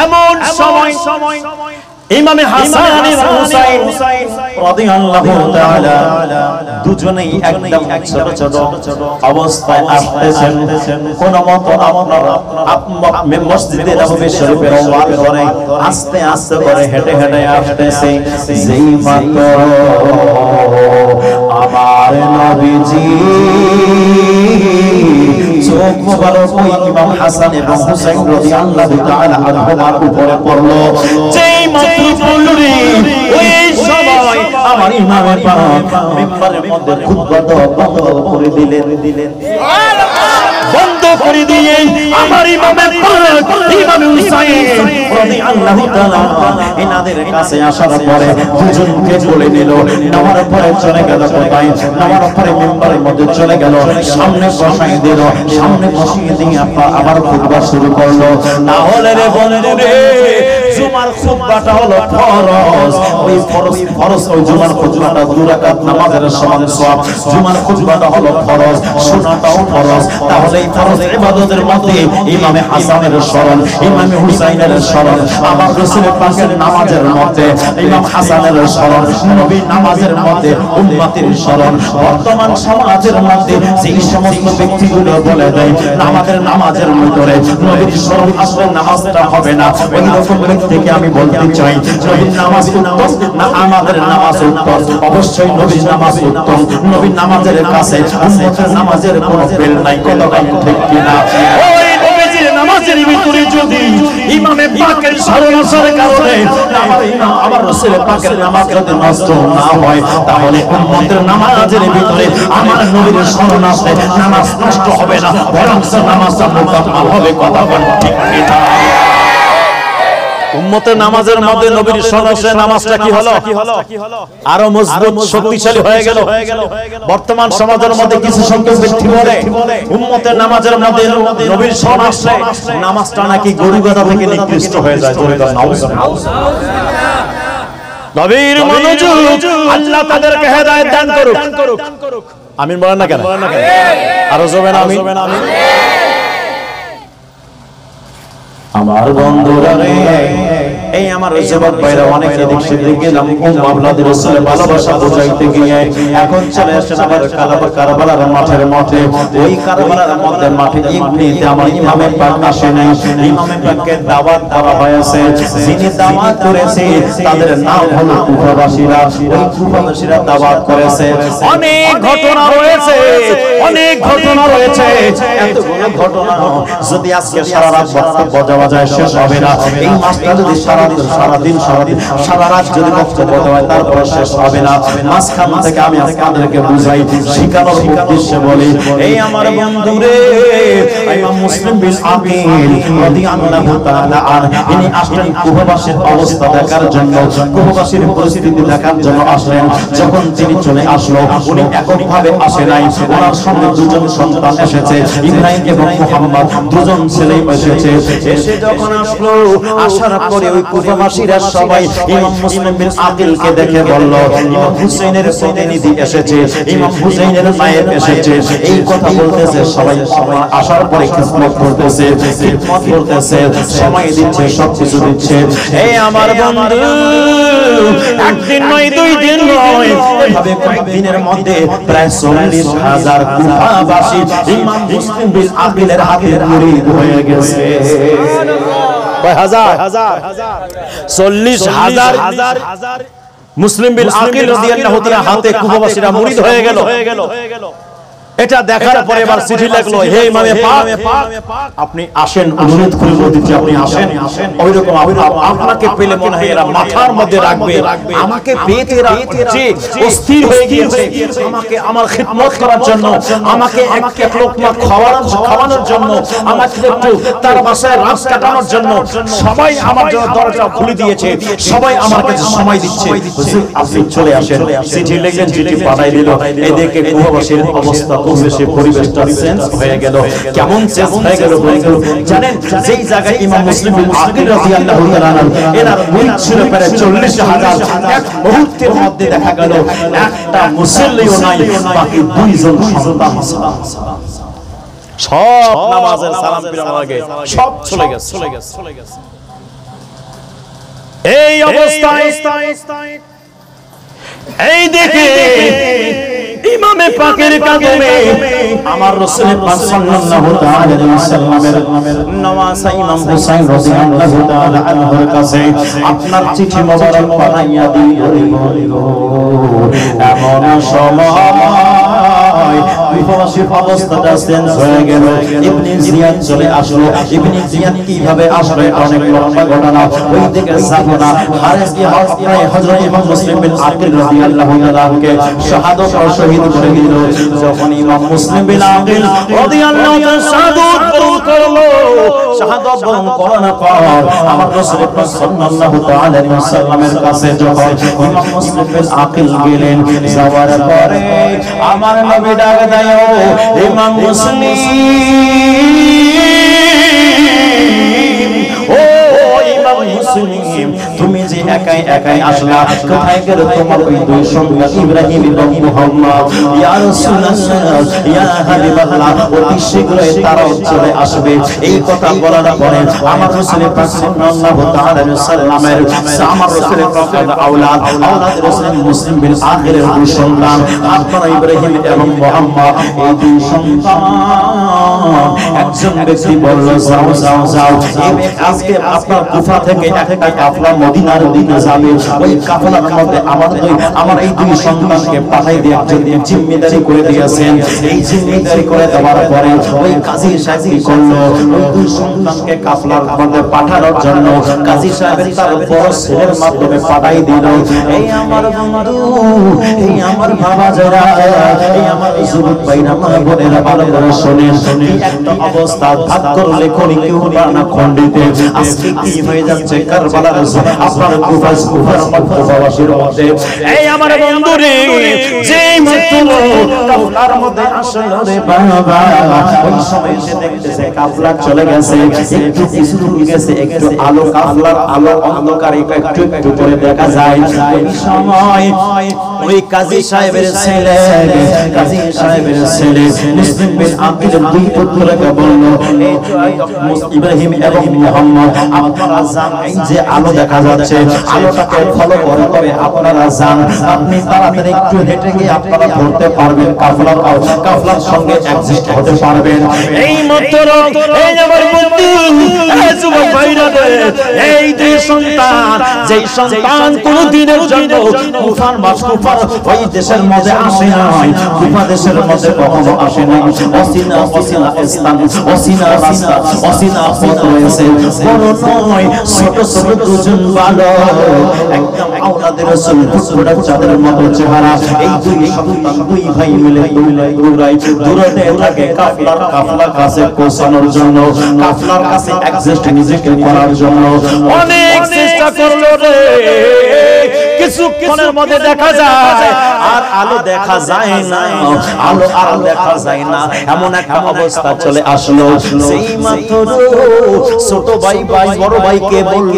এমন সময় ইমাম হাসান এবং হুসাইন রাদিয়াল্লাহু তাআলা দুজনেই একদম ছোট ছোট অবস্থায় আসতেছেন কোন মত আপনারা মসজিদে নববী শরীফের ওয়াজ করে আস্তে আস্তে করে হেঁটে হেঁটে আসতেছে যেই মাত্র আমার নবীজি চোখ মোবারক ওই ইমাম হাসান এবং হুসাইন রাদিয়াল্লাহু তাআলা আনহুমার উপরে পড়লো যেই মাত্র পড়লো ওই সময় আমার ইমাম পাক মিম্বরের মধ্যে খুতবা বন্ধ করে দিলেন বন্ধ করে দিয়ে আমার ইমাম পাক ইমাম হুসাইন রাদিয়াল্লাহু তাআলা এনাদের কাছে আসার পরে দুজনকে বলে দিল নামার পরে চলে গেল কোথায় নামার পরে মিম্বরের মধ্যে চলে গেল সামনে বসাই দিল সামনে বসিয়ে দিয়ে আবার খুতবা শুরু করলো না হলে রে বন্ধু রে জুমার খুতবাটা হলো ফরজ ওই ফরজ ওই জুমার খুতবাটা 2 রাকাত নামাজের সমান সওয়াব জুমার খুতবাটা হলো ফরজ শোনাটাও ফরজ তাহলে এই ফরজ ইবাদতের মধ্যে ইমামে হাসানের স্মরণ, ইমামে হুসাইনের স্মরণ, আমার রাসূল পাকের নামাজের মধ্যে ইমাম হাসানের স্মরণ, নবী নামাজের মধ্যে উম্মতের স্মরণ। বর্তমান সমাজের মধ্যে সেই সমস্ত ব্যক্তিগুলো বলে দেয় আমাদের নামাজের ভিতরে নবীর স্মরণ আসলে নামাজটা হবে না, ওই রকম ব্যক্তিকে আমি বলতে চাই নবীর নামাজ উত্তম না আমাদের নামাজ উত্তম? অবশ্যই নবীর নামাজ উত্তম। নবীর নামাজের কাছে উম্মতের নামাজের কোনো ফেল নাই, কথা ঠিক কিনা? ওই নবীর নামাজের ভিতরে যদি ইমামে পাকের স্মরণ আসার কারণে আমার রাসূল পাকের নামাজ যদি নষ্ট না হয়, তাহলে উম্মতের নামাজের ভিতরে আমার নবীর স্মরণ আসলে নামাজ নষ্ট হবে না, বরং নামাজটা মুকাম্মাল হবে, কথা ঠিক কিনা? উম্মতের নামাজের মধ্যে নবীর স্মরণ আসলে নামাজটা কি হলো? আরো মজবুত শক্তিশালী হয়ে গেল। বর্তমান সমাজের মধ্যে কিছু সংখ্যক ব্যক্তি বলে উম্মতের নামাজের মধ্যে নবীর স্মরণ আসলে নামাজটা নাকি গরুগাদা থেকে নিকৃষ্ট হয়ে যায়। নবীর মনোযোগ, আল্লাহ তাদেরকে হেদায়েত দান করুক। আমিন বলেন না কেন? আরো জোরেন আমিন। আমার বন্ধুরা রে, এই আমার যুবক ভাইরা অনেক এদিক সেদিক গেলাম আল্লাহর রাসূলের ভালোবাসা বোঝাইতে গিয়ে এখন চলে আসেন আবার কারবালার মাঠের মধ্যে। ওই কারবালার মধ্যে মাঠে ইবনে আমার ইমামে পাক আসে নাই, ইমামে পাককে দাওয়াত করা হয়েছে। যিনি দাওয়াত করেছে তাদের নাম হলো কুফাবাসীরা। ওই কুফাবাসীরা দাওয়াত করেছে। অনেক ঘটনা রয়েছে, অনেক ঘটনা রয়েছে। এতগুলো ঘটনা যদি আজকে সারা রাত বক্তব্য দেওয়া যায় শেষ হবে না। এই মাসটা যদি সারা রাত যদি বক্তব্য দেওয়া হয় তারপর শেষ হবে না। মাঝখান থেকে আমি আপনাদেরকে বুঝাই, শিখানোর উদ্দেশ্যে বলি, এই আমার বন্ধুরে ইমাম মুসলিম বিন আকিল রাদিয়াল্লাহু তাআলা আনহু ইনি আসলেন কুফাবাসীর অবস্থা দেখার জন্য, কুফাবাসীর পরিস্থিতি দেখার জন্য আসলেন। যখন তিনি চলে আসলো, উনি এককভাবে আসে নাই, ওনার সঙ্গে দুজন সন্তান এসেছে, ইব্রাহিম এবং মুহাম্মদ, দুজন ছেলে এসেছে। এসে যখন আসলো, আসার পরে ওই কুফাবাসীরা সবাই ইমাম মুসলিম বিন আকিলকে দেখে বলল, ইমাম হুসাইনের প্রতিনিধি এসেছে, ইমাম হুসাইনের মায়ের এসেছে। এই কথা বলতেছে সবাই, আসার পরে খিদমত করতেছে, সময় দিচ্ছে, সবকিছু দিচ্ছে। এই আমার বন্ধু একদিন নয়, দুই দিন নয়, এভাবে কয়েকদিনের মধ্যে প্রায় 40,000 কুফাবাসী ইমাম মুসলিম বিন আকিলের হাতে মুরিদ হয়ে গেছে। 40,000 মুসলিম বিন আকিল রাদিয়াল্লাহু তাআলা হাতে কুফাবাসীরা মুরিদ হয়ে গেল। এটা দেখার পরে এবার চিঠি লিখলো, হে ইমামে পাক আপনি আসেন, অনুরোধ করে বলতেছি আপনি আসেন। ওইরকম আপনাকে পেলে মনে হয় এরা মাথার মধ্যে রাখবে, আমাকে পেতে রাখছে, অস্থির হয়ে গিয়েছে আমাকে আমার খিদমত করার জন্য, আমাকে এক লোকমা খাওয়ানোর জন্য, আমাকে একটু তার বাসায় রাত কাটানোর জন্য সবাই আমার জন্য দরজা খুলে দিয়েছে, সবাই আমার কাছে সময় দিচ্ছে, আপনি চলে আসেন। চিঠি লিখলেন, চিঠি পাঠিয়ে দিল। এদিকে কুফাবাসীর অবস্থা পরিবেশটা চেঞ্জ হয়ে গেল। কেমন চেঞ্জ হয়ে গেল জানেন? যেই জায়গায় ইমাম মুসলিম বিন আকিল রাদিয়াল্লাহু তাআলা এনার মুরিদ ছিল প্রায় 40,000, এক মুহূর্তের মধ্যে দেখা গেল একটা মুসল্লিও নাই, বাকি দুইজন সন্তান সব নামাজের সালাম ফিরানোর আগে সব চলে গেছে। এই অবস্থায় এই দেখে ইমামে পাকের কদমে আমার রাসূল পাক সাল্লাল্লাহু তাআলা আলাইহি ওয়াসাল্লামের নওয়াসা ইমাম হুসাইন রাদিয়াল্লাহু তাআলা আনহুর কাছে আপনার চিঠি মোবারক পাঠাইয়া দিল। এমন সময় কুফাবাসীর অবস্থাটা চেঞ্জ হয়ে গেল। ইবনে জিয়াদ চলে আসলো। ইবনে জিয়াদ কিভাবে আসলো অনেক লম্বা ঘটনা, ওই দিকে সাহাবা হারিস কি হযরত ইমাম মুসলিম বিন আকিল রাদিয়াল্লাহু তাআলাকে শাহাদাত ও শহীদ করে দিল। যখন ইমাম মুসলিম বিন আকিল রাদিয়াল্লাহু তাআলা শাহাদাত বরণ করলো, শাহাদাত বরণ করার পর আমার রাসূল সাল্লাল্লাহু তাআলা আলাইহি ওয়াসাল্লামের কাছে যখন ইমাম মুসলিম বিন আকিল গেলেন, যাওয়ার পরে আমার নবী ডাক দেয়, ইমাম মুসলিম, ও ইমাম মুসলিম, তুমি যে একাই একাই আসলা কোথায় গেল তোমার ওই দুই সন্তান ইব্রাহিম এবং মুহাম্মদ ইয়া রাসূলুল্লাহ ইয়া হাবিবাল্লাহ অতি শীঘ্রই তারাও চলে আসবে এই কথা বলার পরে আমার রাসূল পাক সাল্লাল্লাহু তাআলা আলাইহি সাল্লামের আমার রাসূল পাক আওলাদ রাসূল মুসলিম বিন আখিরের দুই সন্তান আপনারা ইব্রাহিম এবং মুহাম্মদ এই দুই সন্তান একজন ব্যক্তি বলল যাও যাও যাও আজকে আপনার কুফা থেকে একটা কাফলা মদিনার দিকে যাবে ওই কাফলার মধ্যে আমার এই দুই সন্তানকে পাঠাই দিয়ে একজন জিম্মেদারি করে দিয়েছেন এই জিম্মেদারি করে দেওয়ার পরে ওই কাজী সাহেব কি করলো ওই দুই সন্তানকে কাফলার মধ্যে পাঠানোর জন্য কাজী সাহেব তার বড় ছেলের মাধ্যমে পাঠাই দিল এই আমার বন্ধু এই আমার বাবা যারা এই আমার যুবক ভাইরা মা বোনেরা ভালো করে শুনেন একটা অবস্থা ভাগ করলে কোনি কেউ না খণ্ডিতে আজকে কি হয়ে যাচ্ছে কারবালার আপনার কুফার মধ্যবাসীর মধ্যে এই আমার বন্ধু রে যেই মাত্র কাফলার মধ্যে আসলো রে বাবা ওই সময় সে দেখতেছে কাফলা চলে গেছে একটু কিছু গেছে একটু আলো কাফলার আলো অন্ধকার একটু একটু করে দেখা যায় ওই সময় ওই কাজী সাহেবের ছেলে মুসলিম বিন আকিলের দুই পুত্রকে বলল এই ইব্রাহিম এবং মুহাম্মদ আপনারা যান এই যে আলো দেখা যাচ্ছে আলোটাকে ফলো করে আপনারা যান আপনি তাড়াতাড়ি একটু হেঁটে গিয়ে আপনারা ধরতে পারবেন কাফলার সঙ্গে অ্যাডজাস্ট হতে পারবেন এই মাত্র এই আমার বন্ধু এই যুবক ভাইরা এই দুই সন্তান যেই সন্তান কোন দিনের জন্য কুফার ওই দেশের মধ্যে আসে নাই কুফা দেশের মধ্যে কখনো আসে নাই অসিনা স্থান অসিনা রাস্তা অসিনা পথ রয়েছে বড় নয় ছোট ছোট দুজন বালক একদম আওলাদের রাসূল পুত্ররা চাঁদের মতো চেহারা এই দুই সন্তান দুই ভাই মিলে দৌড়ায় দৌড়াতে থাকে কাফলার কাছে পৌঁছানোর জন্য কাফলার কাছে অ্যাডজাস্ট নিজেকে করার জন্য অনেক চেষ্টা করলো রে কিছুক্ষণের মধ্যে দেখা যায় আর আলো দেখা যায় না আলো আর দেখা যায় না এমন একটা অবস্থা চলে আসলো সেই মাত্র ছোট ভাই বড় ভাইকে বলল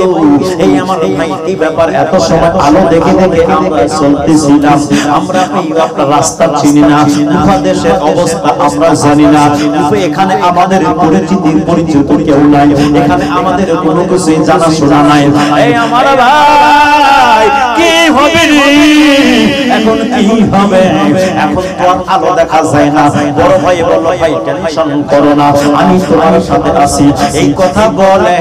এই আমার ভাই কি ব্যাপার এত সময় আলো দেখে দেখে আমরা চলতেছিলাম আমরা এই আপনার রাস্তা চিনি না উপদেশের অবস্থা আমরা জানি না এখানে আমাদের পরিচিত কেউ নাই এখানে আমাদের কোনো কিছু জানা শোনা নাই এই আমার ভাই কি হবে এখন কি হবে এখন তো আলো দেখা যায় না বড় ভাই বলল ভাই টেনশন করো না আমি তোমার সাথে আছি এই কথা বলে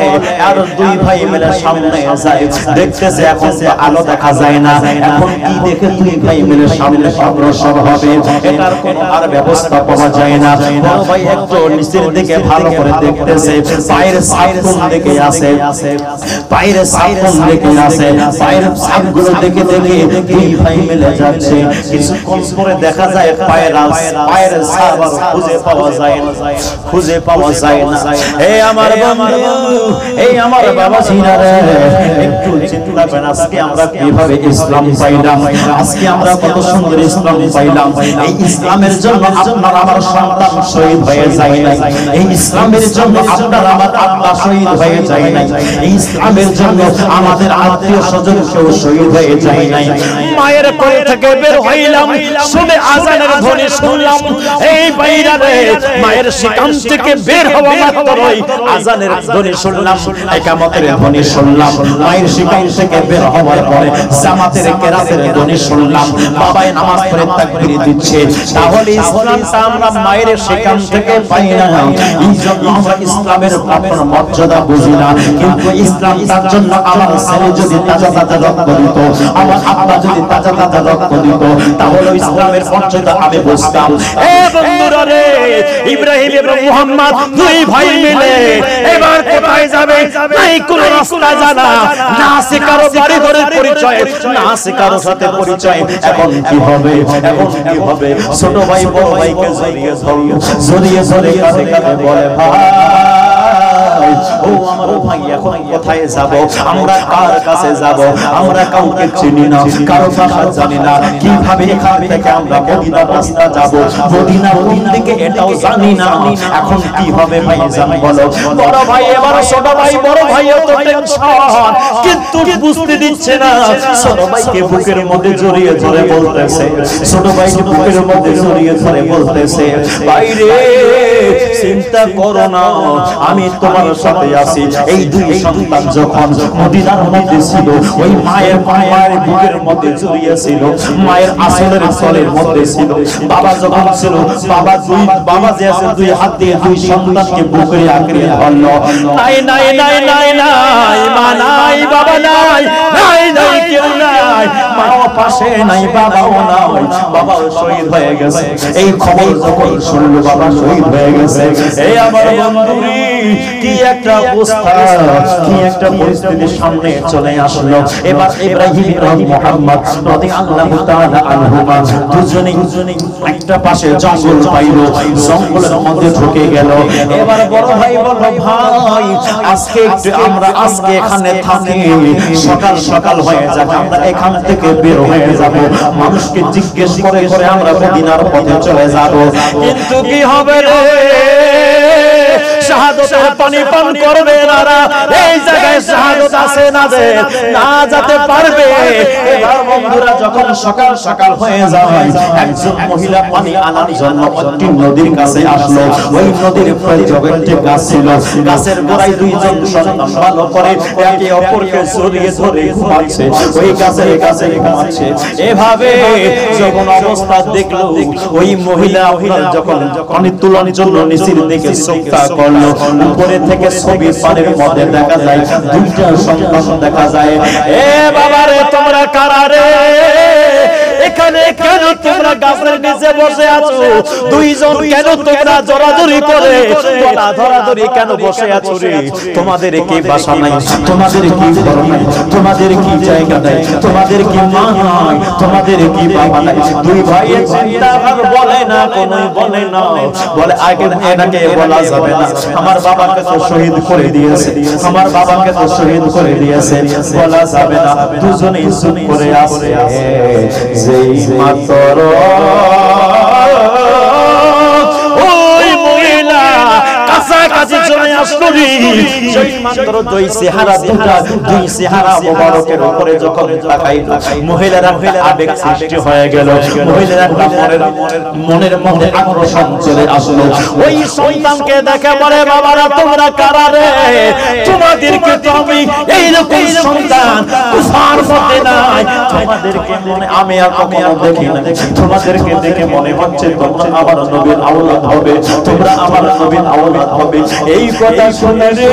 আর দুই ভাই মিলে সামনে যায় দেখতেছে এখন তো আলো দেখা যায় না এখন কি দেখে দুই ভাই মিলে সামনে অগ্রসর হবে এটার কোনো আর ব্যবস্থা পাওয়া যায় না বড় ভাই একটু নিচের দিকে ভালো করে দেখতেছে পায়ের ছাপ কোন দিকে আছে পায়ের ছাপ কোন দিকে আছে পায়ের ছাপগুলো দেখে দেখে দুই ভাই মিলে যাচ্ছে কিছুক্ষণ পরে দেখা যায় পায়ের ছাপ খুঁজে পাওয়া যায় না এই আমার বন্ধু এই আমার বাবা সিনারে একটু চিন্তা করেন আজকে আমরা কিভাবে ইসলাম পাইলাম আজকে আমরা কত সুন্দর ইসলাম পাইলাম এই ইসলামের জন্য আপনার আমার সন্তান শহীদ হয়ে যায় না এই ইসলামের জন্য আপনার আমার আত্মা শহীদ হয়ে যায় না এই ইসলামের জন্য আমাদের আত্মীয় স্বজন কেউ শহীদ হয়ে যায় না মায়ের কোল থেকে বের হইলাম শুনে আজানের ধ্বনি শুনলাম এই বাইরা রে মায়ের শিকাম থেকে বের হওয়া মাত্রই আজানের ধ্বনি শুনলাম ইকামতের ধ্বনি শুনলাম মায়ের শিকাম থেকে বের হওয়ার পরে জামাতের কেরাতের ধ্বনি শুনলাম বাবাই নামাজ পড়ে তাকবীর দিচ্ছে তাহলে ইসলামটা আমরা মায়ের শিকাম থেকে পাই না এই জন্য আমরা ইসলামের প্রাপ্য মর্যাদা বুঝি না কিন্তু ইসলাম তার জন্য আমার ছেলে যদি তাজা রক্ত দিত আমার আব্বা যদি তাজা রক্ত দিত তাহলে ইসলামের মর্যাদা আমি বুঝতাম এ বন্ধুরা রে ইব্রাহিম এবং মুহাম্মদ দুই ভাই মিলে এবার কোথায় যাবে নাই কোন রাস্তা জানা না সে কারো বাড়ি ঘরের পরিচয় না সে কারো সাথে পরিচয় এখন কি হবে ছোট ভাই বড় ভাইকে জড়িয়ে ধরে কাঁদে বলে ভাই ও আমার ভাই এখন কোথায় যাব আমরা কার কাছে যাব আমরা কাউকে চিনি না কারো ভাষা জানি না কিভাবে এখান থেকে আমরা মদিনার রাস্তা যাব মদিনা কোন দিকে এটাও জানি না এখন কি হবে ভাই জান বলো বড় ভাই এবার ছোট ভাই বড় ভাইও তো টেনশন কিন্তু বুঝতে দিচ্ছে না ছোট ভাইকে বুকের মধ্যে জড়িয়ে ধরে বলতেছে ছোট ভাইকে বুকের মধ্যে জড়িয়ে ধরে বলতেছে ভাই রে চিন্তা করো না আমি তোমার সাথে আছি এই দুই সন্তান যখন মদিনার মধ্যে ছিল ওই মায়ের বুকের মধ্যে জড়িয়ে ছিল মায়ের আসলের ফলের মধ্যে ছিল বাবা যখন ছিল বাবা যে আছে দুই হাত দিয়ে দুই সন্তানকে বুকে আঁকড়ে ধরলো নাই নাই নাই নাই নাই মা নাই বাবা নাই নাই নাই কেউ নাই মাও পাশে নাই বাবাও নাই বাবাও শহীদ হয়ে গেছে এই খবর যখন শুনলো বাবা শহীদ হয়ে গেছে এই আমার বন্ধুরি কি একটা অবস্থা কি একটা পরিস্থিতির সামনে চলে আসলো এবার ইব্রাহিম আর মুহাম্মদ রাদিয়াল্লাহু তাআলা আনহুমা দুজনেই একটা পাশে জঙ্গল পাইলো জঙ্গলের মধ্যে ঢুকে গেল এবার বড় ভাই বলল ভাই আজকে আমরা এখানে থাকি সকাল সকাল হয়ে যাবে আমরা এখান থেকে বের হয়ে যাব মানুষকে জিজ্ঞেস করে করে আমরা মদিনার পথে চলে যাব কিন্তু কি হবে রে শাহাদাতের পানি পান করবে না এই জায়গায় শাহাদাত আছে না যে না যেতে পারবে এবার বন্ধুরা যখন সকাল সকাল হয়ে যায় একজন মহিলা পানি আনার জন্য একটি নদীর কাছে আসলো ওই নদীর পাড়ে একটি গাছ ছিল গাছের গোড়ায় দুইজন সন্তান ভালো করে একে অপরকে জড়িয়ে ধরে ঘুমাচ্ছে ওই গাছের কাছে ঘুমাচ্ছে এভাবে যখন অবস্থা দেখলো ওই মহিলা যখন পানি তোলার জন্য নিচের দিকে চোখটা করলো উপরে থেকে ছবি পানির মধ্যে দেখা যায় দুইটা সন্তান দেখা যায় এ বাবা রে তোমরা কারা রে এখানে কেন তোমরা গাছের নিচে বসে আছো দুইজন কেন তোমরা জড়াজড়ি করে গলা ধরাধরি কেন বসে আছো রে তোমাদের কি বাসা নাই তোমাদের কি ঘর নাই তোমাদের কি জায়গা নাই তোমাদের কি মা নাই তোমাদের কি বাবা নাই দুই ভাইয়ের চিন্তা আর বলে না কোনোই বলে না বলে আগে এটাকে বলা যাবে না আমার বাবাকে তো শহীদ করে দিয়েছে আমার বাবাকে তো শহীদ করে দিয়েছে বলা যাবে না দুজনেই চুপ করে আছে যেই মাতর ওই মহিলা কাছাকাছি চলে আসলো সেই মাত্র দুই চেহারা মোবারকের উপরে যখন তাকাইল মহিলারা আবেগ সৃষ্টি হয়ে গেল মহিলারা মনের মধ্যে আকর্ষণ চলে আসলো ওই সন্তানকে দেখে বলে বাবারা তোমরা কারা রে তোমাদেরকে তো আমি এইরকম সন্তান কুফার মধ্যে নাই তোমাদেরকে মনে আমি আর কখনো দেখি না তোমাদেরকে দেখে মনে হচ্ছে তোমরা আমার নবীর আওলাদ হবে তোমরা আমার নবীর আওলাদ হবে এই কথা শুনে রে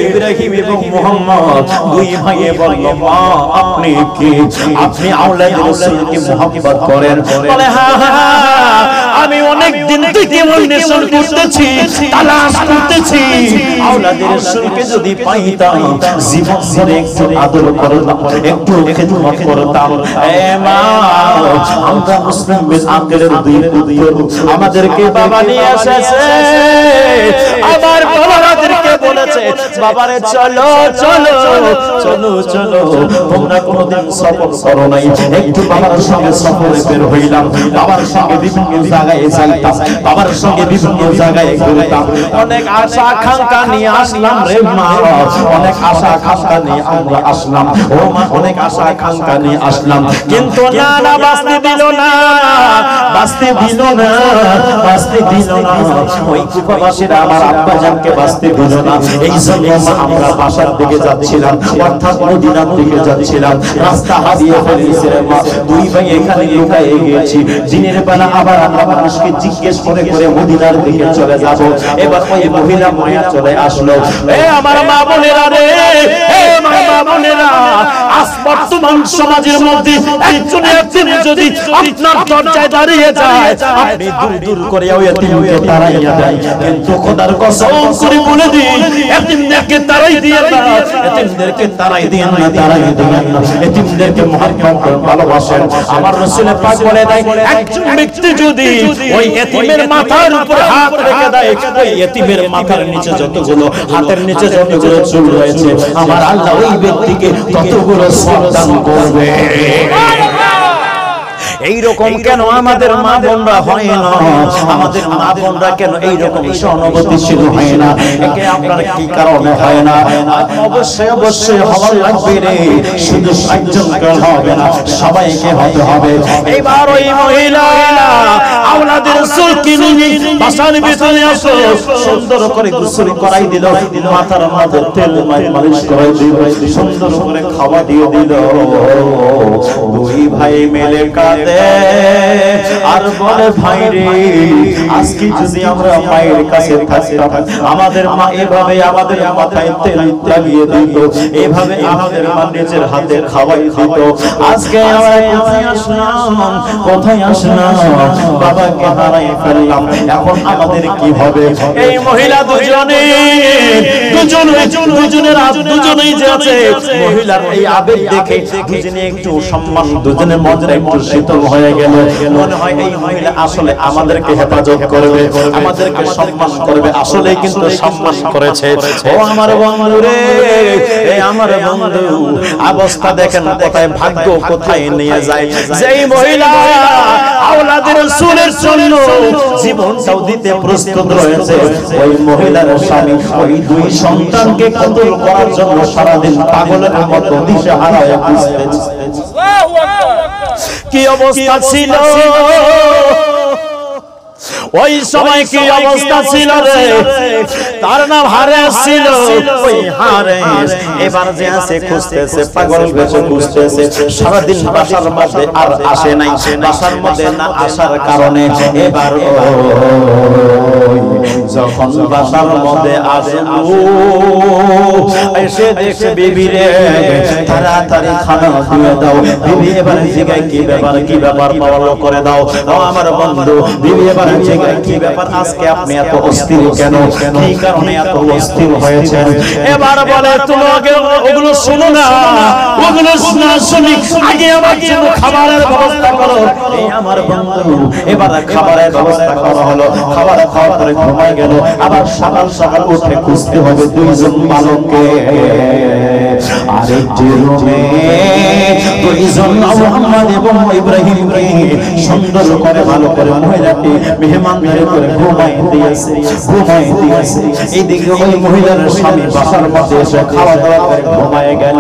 ইব্রাহিম এবং মুহাম্মদ দুই ভাইয়ে বলল মা আপনি কি আপনি আওলাদে রাসূলকে মুহাব্বত করেন বলে হ্যাঁ হ্যাঁ আমি অনেক দিন থেকে অন্বেষণ করতেছি তালাশ করতেছি আওলাদে রাসূলকে যদি পাইতাম জীবন ভরে একটু আদর করতাম একটু খেদমত করতাম এ মা আমরা মুসলিম আঙ্কেলের দুই পুত্র আমাদেরকে বাবা নিয়ে এসেছে আমার বাবাদেরকে বলেছে বাবারে চলো চলো চলো চলো তোমরা কোনদিন সফর করো নাই একটু বাবার সঙ্গে সফরে বের হইলাম বাবার সঙ্গে বিভিন্ন জায়গায় যাইতাম বাবার সঙ্গে বিভিন্ন জায়গায় ঘুরতাম অনেক আশা আকাঙ্ক্ষা নিয়ে আসলাম রে মা অনেক আশা আকাঙ্ক্ষা নিয়ে আমরা আসলাম ও মা অনেক আশা আকাঙ্ক্ষা নিয়ে আসলাম কিন্তু না না বাঁচতে দিল না বাঁচতে দিল না বাঁচতে দিল না ওই কুফাবাসীরা আমার আব্বা জানকে বাঁচতে দিল না এই জন্য আমরা বাসার দিকে যাচ্ছিলাম অর্থাৎ মদিনার দিকে যাচ্ছিলাম রাস্তা হারিয়ে ফেলেছে মা দুই ভাই এখানে লুকায়ে গিয়েছি দিনের বেলা আবার আমরা মানুষকে জিজ্ঞেস করে করে মদিনার দিকে চলে যাব এবার ওই মহিলা মায়া চলে আসলো এ আমার মা বোনেরা রে এ আমার মা বোনেরা আজ বর্তমান সমাজের মধ্যে একজন যদি আপনার দরজায় দাঁড়িয়ে যায় আপনি দূর দূর করে ওই এতিমকে তাড়াইয়া দেয় কিন্তু খোদার কসম করে বলে দিই এতিমদেরকে তারাই দিয়েন না, এতিমদেরকে তারাই দিয়েন না, তারাই দিয়েন না, এতিমদেরকে মহব্বত করে ভালোবাসেন। আমার রাসূল পাক বলে দেয়, একজন ব্যক্তি যদি ওই এতিমের মাথার উপর হাত রেখে দেয়, ওই এতিমের মাথার নিচে যতগুলো, হাতের নিচে যতগুলো চুল রয়েছে, আমার আল্লাহ ওই ব্যক্তিকে ততগুলো সওয়াব দান করবে। এইরকম কেন আমাদের মা বোনরা হয় না? আমাদের মা বোনরা কেন এইরকম সহানুভূতিশীল হয় না? একে আপনার কি কারণে হয় না? অবশ্যই অবশ্যই হওয়া লাগবে রে, শুধু একজনকে হবে না, সবাইকে হতে হবে। এবার ওই মহিলা আওলাদের রাসূলকে নিয়ে বাসার ভিতরে আসো, সুন্দর করে গোসল করাই দিল, মাথার মধ্যে তেল মালিশ করাই দিল, সুন্দর করে খাওয়া দিয়ে দিল। দুই ভাই মিলে কাঁদে আর বলে, ভাই রে, আজকে যদি আমরা মায়ের কাছে থাকতাম, আমাদের মা এভাবে আমাদের মাথায় তেল লাগিয়ে দিত, এভাবে আমাদের মা নিজের হাতে খাওয়াই দিত। আজকে আমরা কোথায় আসলাম, কোথায় আসলাম, বাবাকে হারাই ফেললাম, এখন আমাদের কি হবে? এই মহিলা দুজনেই যে আছে, মহিলার এই আবেগ দেখে দুজনে একটু সম্মান, দুজনের মধ্যে একটু শীতল হয়ে গেল। মনে হয় এই মহিলা আসলে আমাদেরকে হেফাজত করবে, আমাদেরকে সম্মান করবে। আসলে কিন্তু সম্মান করেছে। ও আমার বন্ধু রে, এই আমার বন্ধু, অবস্থা দেখেন কোথায় ভাগ্য কোথায় নিয়ে যায়। যেই মহিলা আওলাদের রাসূলের জন্য জীবনটাও দিতে প্রস্তুত রয়েছে, ওই মহিলার স্বামী ওই দুই সন্তানকে কতল করার জন্য সারাদিন পাগলের মতো দিশেহারা হয়ে খুঁজতেছে। আল্লাহু আকবার! কি অবস্থা ছিল ওই সময়, কি অবস্থা ছিল রে? তার নাম হারেস ছিল। ওই হারেস এবার যে আছে খুঁজতেছে, পাগল বেশে খুঁজতেছে, সারাদিন বাসার মধ্যে আর আসে নাই। বাসার মধ্যে না আসার কারণে এবার যখন বাসার মধ্যে আসলো, এসে দেখে বিবি রে, তাড়াতাড়ি খানা দিয়ে দাও। বিবি এবার জিগায়, কি ব্যাপার, কি ব্যাপার, ভালো করে দাও। ও আমার বন্ধু, বিবি এবার জিগায়, কি ব্যাপার, আজকে আপনি এত অস্থির কেন, কি কারণে এত অস্থির হয়েছেন? এবার বলে, তুমি ওগুলো শোনো না, ওগুলো শোনা শুনি, আগে আমার জন্য খাবারের ব্যবস্থা করো। এই আমার বন্ধু এবার খাবারের ব্যবস্থা করা হলো। খাবার খাওয়ার পরে ঘুমায় গেল। আবার সকাল সকাল উঠে খুঁজতে হবে দুইজন বালককে। আরেকটি রুমে দুইজন মুহাম্মদ এবং ইব্রাহিমকে সুন্দর করে ভালো করে মহিলাটি মেহমানদারি করে ঘুমাই দিয়েছে। এইদিকে ওই মহিলার স্বামী বাসার মধ্যে এসে খাওয়া দাওয়া করে ঘুমায় গেল।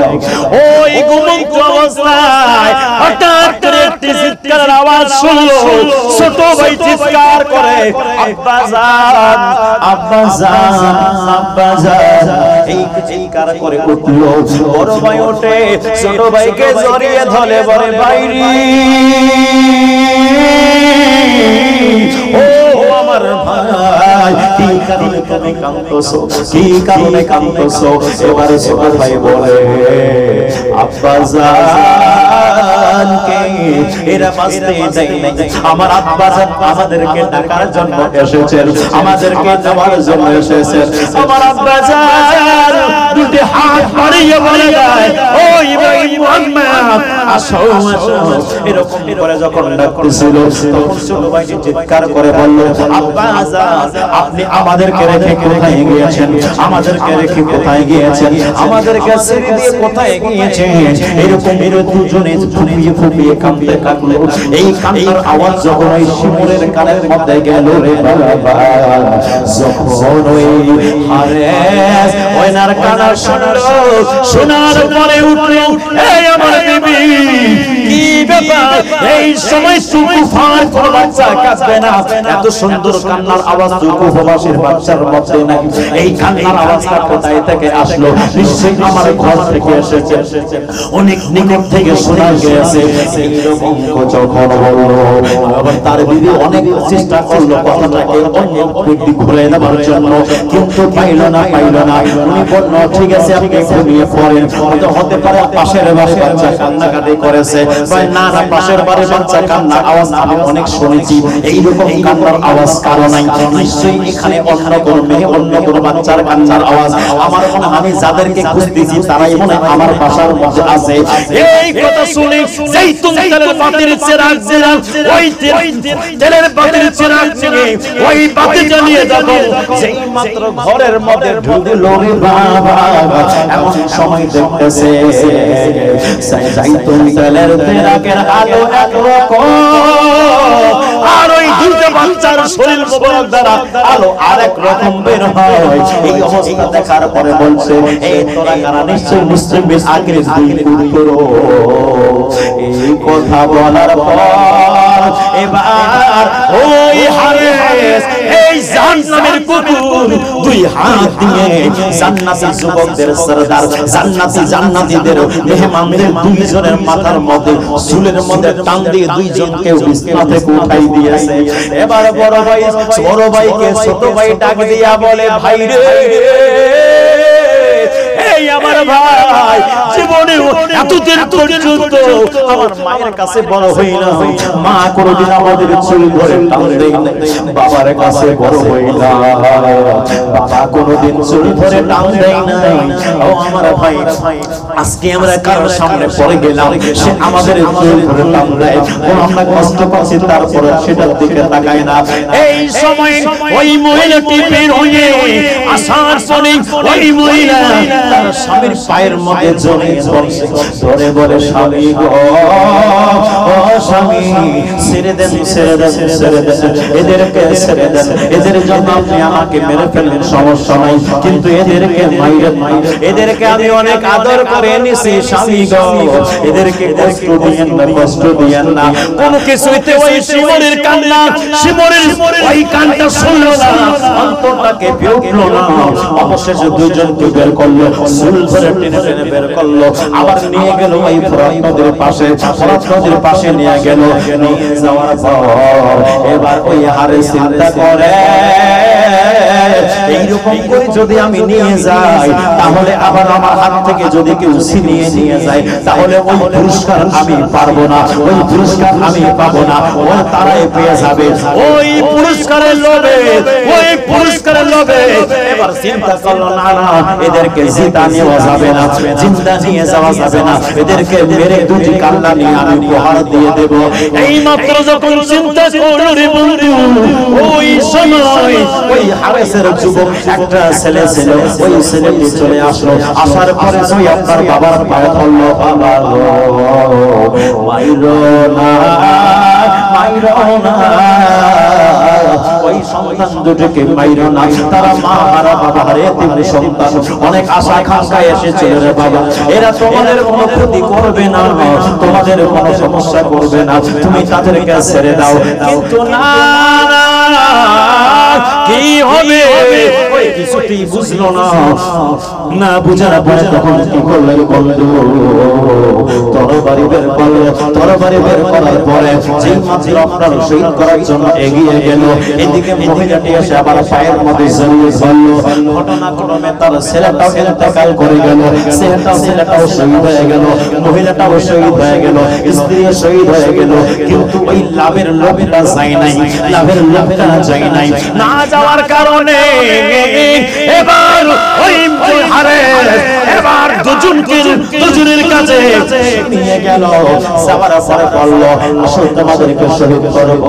ওই ঘুমন্ত অবস্থায় হঠাৎ করে একটি চিৎকারের আওয়াজ শুনলো। ছোট ভাই চিৎকার করে, আব্বা জান, আব্বা জান, আব্বা জান, এই চিৎকার করে উঠল। বড় ভাই ওঠে, ছোট ভাইকে জড়িয়ে ধরে বলে, বাইরে ও আমার ভাই, কি কারণে তুমি কাঁদছো, কি কারণে কাঁদছো? এবারে ছোট ভাই বলে, আব্বা জানকে এরা বাঁচতে দেয় নাই। আমার আব্বা জান আমাদেরকে ডাকার জন্য এসেছেন, আমাদেরকে নেওয়ার জন্য এসেছেন। আমার আব্বা জান দুটি হাত বাড়িয়ে বলে দেয়, ও ইব্রাহিম, মুহাম্মদ, আসো আসো। এরকম করে যখন ডাকতেছিল, তখন ছোট ভাই চিৎকার করে বলল, আব্বা জান, আপনি আমাদেরকে রেখে কোথায় গিয়েছেন? আমাদেরকে রেখে কোথায় গিয়েছেন? আমাদেরকে ছেড়ে দিয়ে কোথায় গিয়েছেন? এরকম দুজনে ফুপিয়ে ফুপিয়ে কাঁদতে কাঁদলো। এই কান্নার আওয়াজ যখন ওই শিমুলের কানের মধ্যে গেল রে বাবা, যখন ওই হারেস ওইনার কান্না শুনলো, শোনার পরে উঠলো, এই আমার বিবি, কি ব্যাপার? এই সময় সুকুফার কোন বাচ্চা কাঁদবে না। এত সুন্দর কান্নার আওয়াজ সুকুফবাসীর বাচ্চার মধ্যে নাই। এই কান্নার আওয়াজটা কোথায় থেকে আসলো? নিশ্চয়ই আমার ঘর থেকে এসেছে, অনেক নিকট থেকে শোনা গেছে। এইরকম যখন বলল, আবার তার বিবি অনেক চেষ্টা করলো কথাটাকে অন্য ব্যক্তি ঘুরে দেওয়ার জন্য, কিন্তু পাইল না। উনি বলল, ঠিক আছে, আপনি ঘুমিয়ে পড়েন, হতে পারে পাশের বাসায় বাচ্চা কান্নাকাটি করেছে। না না পাশের বাড়ির বাচ্চা কান্নার আওয়াজ আমি অনেক শুনেছি, এইরকম কান্নার আওয়াজ কারো নাই, নিশ্চয়ই এখানে অন্য কোনো মেয়ে অন্য কোনো বাচ্চার কান্নার আওয়াজ। আমার মনে হয় আমি যাদেরকে খুঁজতেছি তারাই মনে হয় আমার বাসার মধ্যে আছে। এই কথা শুনে জৈতুন তেলের বাতির চেরাগ চেরাগ ওই তেলের বাতির চেরাগ নিয়ে ওই বাতি জ্বালিয়ে যখন যেই মাত্র ঘরের মধ্যে ঢুকলো রে বাবা, এমন সময় দেখতেছে জৈতুন তেলের চেরাগের আলো একরকম, আর ওই দুইটা বাচ্চার শরীর মোবারক দ্বারা আলো আরেক রকম বের হয়। এই অবস্থা দেখার পরে বলছে এই তোরা কারা, নিশ্চয় মুসলিমের আগের দুই পুত্র। এই কথা বলার পর এবার ওই হারেস এই জাহান্নামের কুকুর দুই হাত দিয়ে জান্নাতি যুবকদের সরদার জান্নাতীদের মেহমানদের দুইজনের মাথার মধ্যে চুলের মধ্যে টান দিয়ে দুইজনকে বিছানা থেকে উঠাই দিয়েছে। এবার বড় ভাইকে ছোট ভাই ডাক দিয়া বলে, ভাই রে, এই আমার ভাই জীবনে এতদিন পর্যন্ত আমার মায়ের কাছে বড় হই না, মা কোনদিন আমাদের চুল ধরে টান দেয় না, বাবার কাছে বড় হই না, বাবা কোনদিন চুল ধরে টান দেয় না। ও আমার ভাই, আজকে আমরা কারোর সামনে পড়ে গেলাম, সে আমাদের চুল ধরে টান দেয়, আমরা কষ্ট পাচ্ছি, তারপরে সেটার দিকে তাকায় না। এই সময় ওই মহিলাটি বের হয়ে আসার পরে ওই মহিলা তার স্বামীর পায়ের মধ্যে জড়িয়ে ধরে বলে, স্বামী গো, ও স্বামী, ছেড়ে দেন, ছেড়ে দেন, ছেড়ে দেন, এদেরকে ছেড়ে দেন, এদের জন্য আপনি আমাকে মেরে ফেলেন, সমস্যা নাই, কিন্তু এদেরকে মাইরেন না, এদেরকে আমি অনেক আদর করে এনেছি, স্বামী গো, এদেরকে কষ্ট দিয়েন না, কষ্ট দিয়েন না। কোন কিছুতে ওই শিমরের কান্না, শিমরের ওই কান্না শুনলো না, অন্তরটাকে বিউটলো না। অবশেষে দুইজনকে বের করলো, চুল ধরে টেনে টেনে বের করলো, আবার নিয়ে গেল ওই ফোরাত নদীর পাশে নিয়ে গেল। নিয়ে যাওয়ার পর এবার ওই হারে চিন্তা করে, এইরকম করে যদি আমি নিয়ে যাই, তাহলে আবার আমার হাত থেকে যদি কেউ ছিনিয়ে নিয়ে যায়, তাহলে ওই পুরস্কার আমি পারবো না, ওই পুরস্কার আমি পাবো না, ওরা তারাই পেয়ে যাবে। ওই পুরস্কারের লোভে এবার চিন্তা করলো, না না, এদেরকে জিতা নেওয়া যাবে না, জিন্দা নিয়ে যাওয়া যাবে না, এদেরকে মেরে দুটি কাল্লা নিয়ে আমি উপহার দিয়ে দেব। এই মাত্র যখন চিন্তা করলো রে বন্ধু, ওই সময় ওই হারেসের যুবক একটা ছেলে ছিল, ওই ছেলেটি চলে আসলো। আসার পরে ওই আপনার বাবার পায়ে ধরলো, বাবা মাইরো না, মাইরো না, ওই সন্তান দুটোকে মাইরো না, তারা মা হারা বাবা হারে তিনটি সন্তান, অনেক আশা আকাঙ্ক্ষায় এসেছিল রে বাবা, এরা তোমাদের কোনো ক্ষতি করবে না, তোমাদের কোনো সমস্যা করবে না, তুমি তাদেরকে ছেড়ে দাও। কিন্তু না, কি হবে ওই কিছুতেই বুঝলো না, না বুঝার পরে তখন কি করলো বন্ধু, তরবারি বের করলো, তরবারি বের করার পরে যে মাত্র আপনার শহীদ করার জন্য এগিয়ে গেল, এদিকে মহিলাটি এসে আবার পায়ের মধ্যে জড়িয়ে ধরলো। ঘটনাক্রমে তার ছেলেটাও ইন্তেকাল করে গেল, ছেলেটাও শহীদ হয়ে গেল, মহিলাটাও শহীদ হয়ে গেল, স্ত্রীও শহীদ হয়ে গেল, কিন্তু ওই লাভের লোভটা যায় নাই, লাভের লোভটা যায় নাই। না যাওয়ার কারণে এবার ওই হারেস এবার দুজনের কাছে নিয়ে গেল, যাওয়ার পরে বলল, আসল তোমাদেরকে শহীদ করব।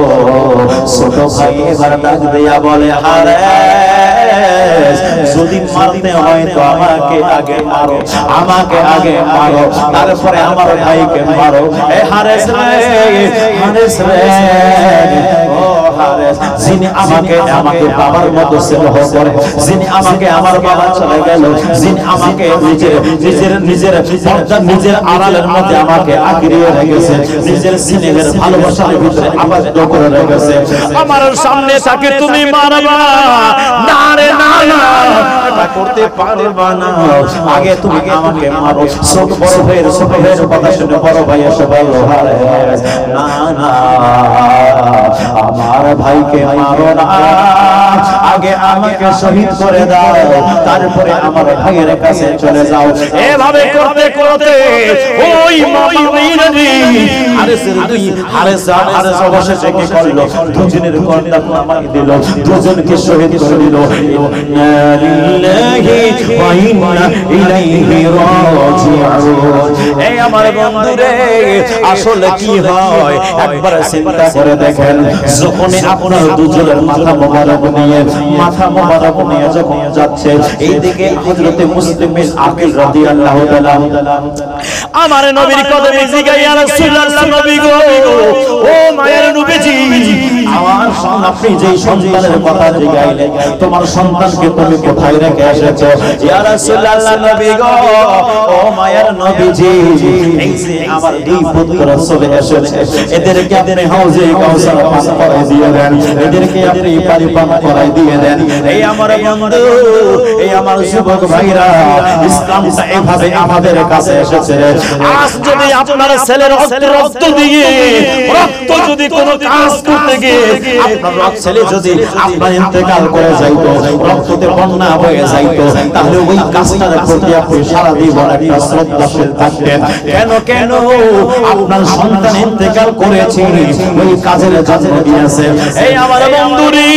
ছোট ভাই এবার ডাক দিয়া বলে, হারেস যদি মারতে হয় তো আমাকে আগে মারো, আমাকে আগে মারো, তারপরে আমার ভাইকে মারো। এ হারেস রে, হারেস রে, ও হারেস, যিনি আমাকে বাবার মতো স্নেহ করে, যিনি আমাকে আমার বাবা চলে গেল, যিনি আমাকে নিজের আড়ালের মধ্যে আমাকে আঁকড়িয়ে রেখেছে, নিজের স্নেহের ভালোবাসার ভিতরে আবদ্ধ করে রেখেছে, আমার সামনে তাকে তুমি মারবা না রে, না না, এটা করতে পারবা না, আগে তুমি আমাকে মারো। ছোট বড় ভাইয়ের কথা শুনে বড় ভাই এসে বলল, হারেস না না, আমার ভাইকে মারো না, আগে আমাকে শহীদ করে দাও, তারপরে আমার ভাইয়ের কাছে চলে যাও। এভাবে করতে করতে ওই মামা হারেসের দুই হারেস অবশেষে কি করলো দুজনের কন্যা নামাই দিল দুজনকে শহীদ করে দিল লিল্লাহি ওয়া ইন্না ইলাইহি রাজিউন এই আমার বন্ধুরে আসলে কি হয় একবার চিন্তা করে দেখেন যখন আপনার দুজনের মাথা মোবারক নিয়ে যখন যাচ্ছে এইদিকে হযরতে মুসলিম বিন আকিল রাদিয়াল্লাহু তাআলা আমার নবীর কদমে জিগাই ইয়া রাসূলুল্লাহ নবী গো ও মায়ের নবীজি আমার আপনি যেই সন্তানের কথা জিগাইলেন তোমার সন্তানকে তুমি কোথায় রেখে এসেছো ইয়া রাসূলুল্লাহ নবী গো ও মায়ের নবীজি এই যে আমার দুই পুত্র চলে এসেছে এদেরকে আপনি হাউজে কাউসার পান করাই দিয়ে দেন এদেরকে আপনি পানি পান করাই দিয়ে দেন এই আমার বন্ধু এই আমার যুবক ভাইরা ইসলামটা এভাবে আমাদের কাছে এসেছে আজ যদি আপনার ছেলের রক্ত দিয়ে রক্ত যদি কোনো কাজ করতে গিয়ে আপনার ছেলে যদি আপনার ইন্তেকাল করে যাইতো রক্ততে বন্যা হয়ে যাইতো তাহলে ওই কাজটার প্রতি আপনি সারা জীবন একটা শ্রদ্ধাশীল থাকতেন কেন আপনার সন্তান ইন্তেকাল করেছে ওই কাজের জন্য দিয়েছে এই আমার বন্ধুরি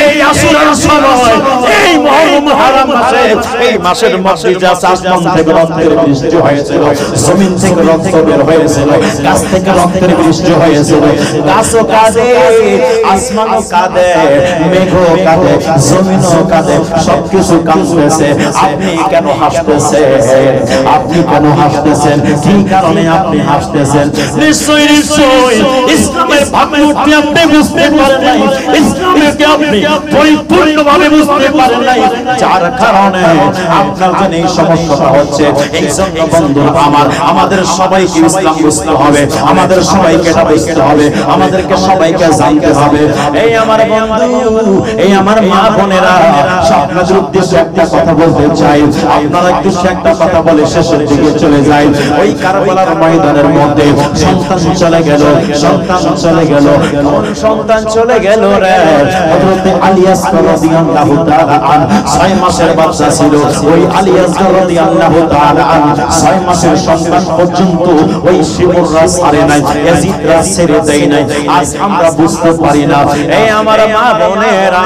এই আশুরার সময় এই মুহররম মাসে এই মাসের মধ্যে যা আসমান থেকে রক্তের বৃষ্টি হয়েছিল জমিন থেকে রক্ত বের হয়েছিল গাছ থেকে রক্তের বৃষ্টি হয়েছিল গাছও কাঁদে আসমানও কাঁদে মেঘও কাঁদে জমিনও কাঁদে সবকিছু কাঁদতেছে আপনি কেন হাসতেছেন আপনি কেন হাসতেছেন কি কারণে আপনি হাসতেছেন নিশ্চয়ই ইসলামের ভাবমূর্তি আপনি বুঝতে পারেন নাই ইসলামকে আপনি পরিপূর্ণভাবে বুঝতে পারেন নাই যার কারণে আপনার জন্য এই সমস্যাটা হচ্ছে এই জন্য বন্ধু আমাদের সবাইকে ইসলাম বুঝতে হবে আমাদের সবাইকে এটা বুঝতে হবে আমাদেরকে সবাইকে জানতে হবে এই আমার বন্ধু এই আমার মা বোনেরা আপনাদের উদ্দেশ্যে একটা কথা বলতে চাই আপনারা একটু একটা কথা বলে শেষের দিকে চলে যায় ওই কারবালার ময়দানের মধ্যে সন্তান চলে গেল কোন সন্তান চলে গেল রে হযরত আলিয়াস রাদিয়াল্লাহু তাআলা আন 6 মাসের বাচ্চা ছিল ওই আলিয়াস রাদিয়াল্লাহু তাআলা আন 6 মাসের সন্তান পর্যন্ত ওই শিমুররা ছাড়ে নাই ইয়াজিদরা ছেড়ে দেয় নাই আজ আমরা বুঝতে পারি না এই আমার মা বোনেরা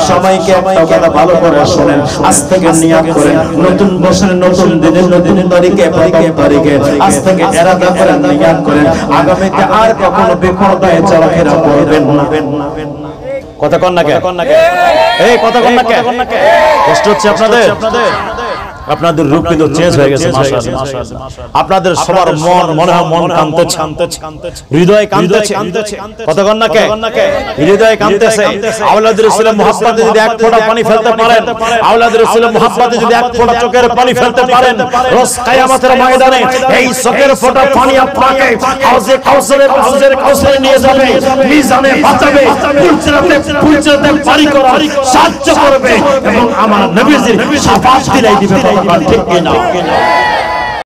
সবাইকে একটা কথা ভালো করে শুনেন আজ থেকে নিয়ত করেন নতুন বছরের নতুন দিনের নতুন তারিখে আজ থেকে ইরাদা করেন নিয়ত করেন আগামীতে আর কখনো বিপর্যয়ে চলাফেরা করবেন না কথা কন না কে এই কথা কন না কে কষ্ট হচ্ছে আপনাদের রূপ কিন্তু চেঞ্জ হয়ে গেছে মাশাআল্লাহ আপনাদের সবার মনে হয় মন কাঁদতেছে হৃদয় কাঁদতেছে কথা কন না কে হৃদয় কাঁদতেছে আওলাদের রাসূলের মুহাব্বতে যদি এক ফোঁটা পানি ফেলতে পারেন আওলাদের রাসূলের মুহাব্বতে যদি এক ফোঁটা চোখের পানি ফেলতে পারেন রোজ কিয়ামতের ময়দানে এই চোখের ফোঁটা পানি আপনাকে হাউজে কাউসারে নিয়ে যাবে মিজানে বাঁচাবে পুলসিরাতে পারি করার সাহায্য করবে এবং আমার নবীজির শাফাত দিলাই দিবে ঠিক কিনা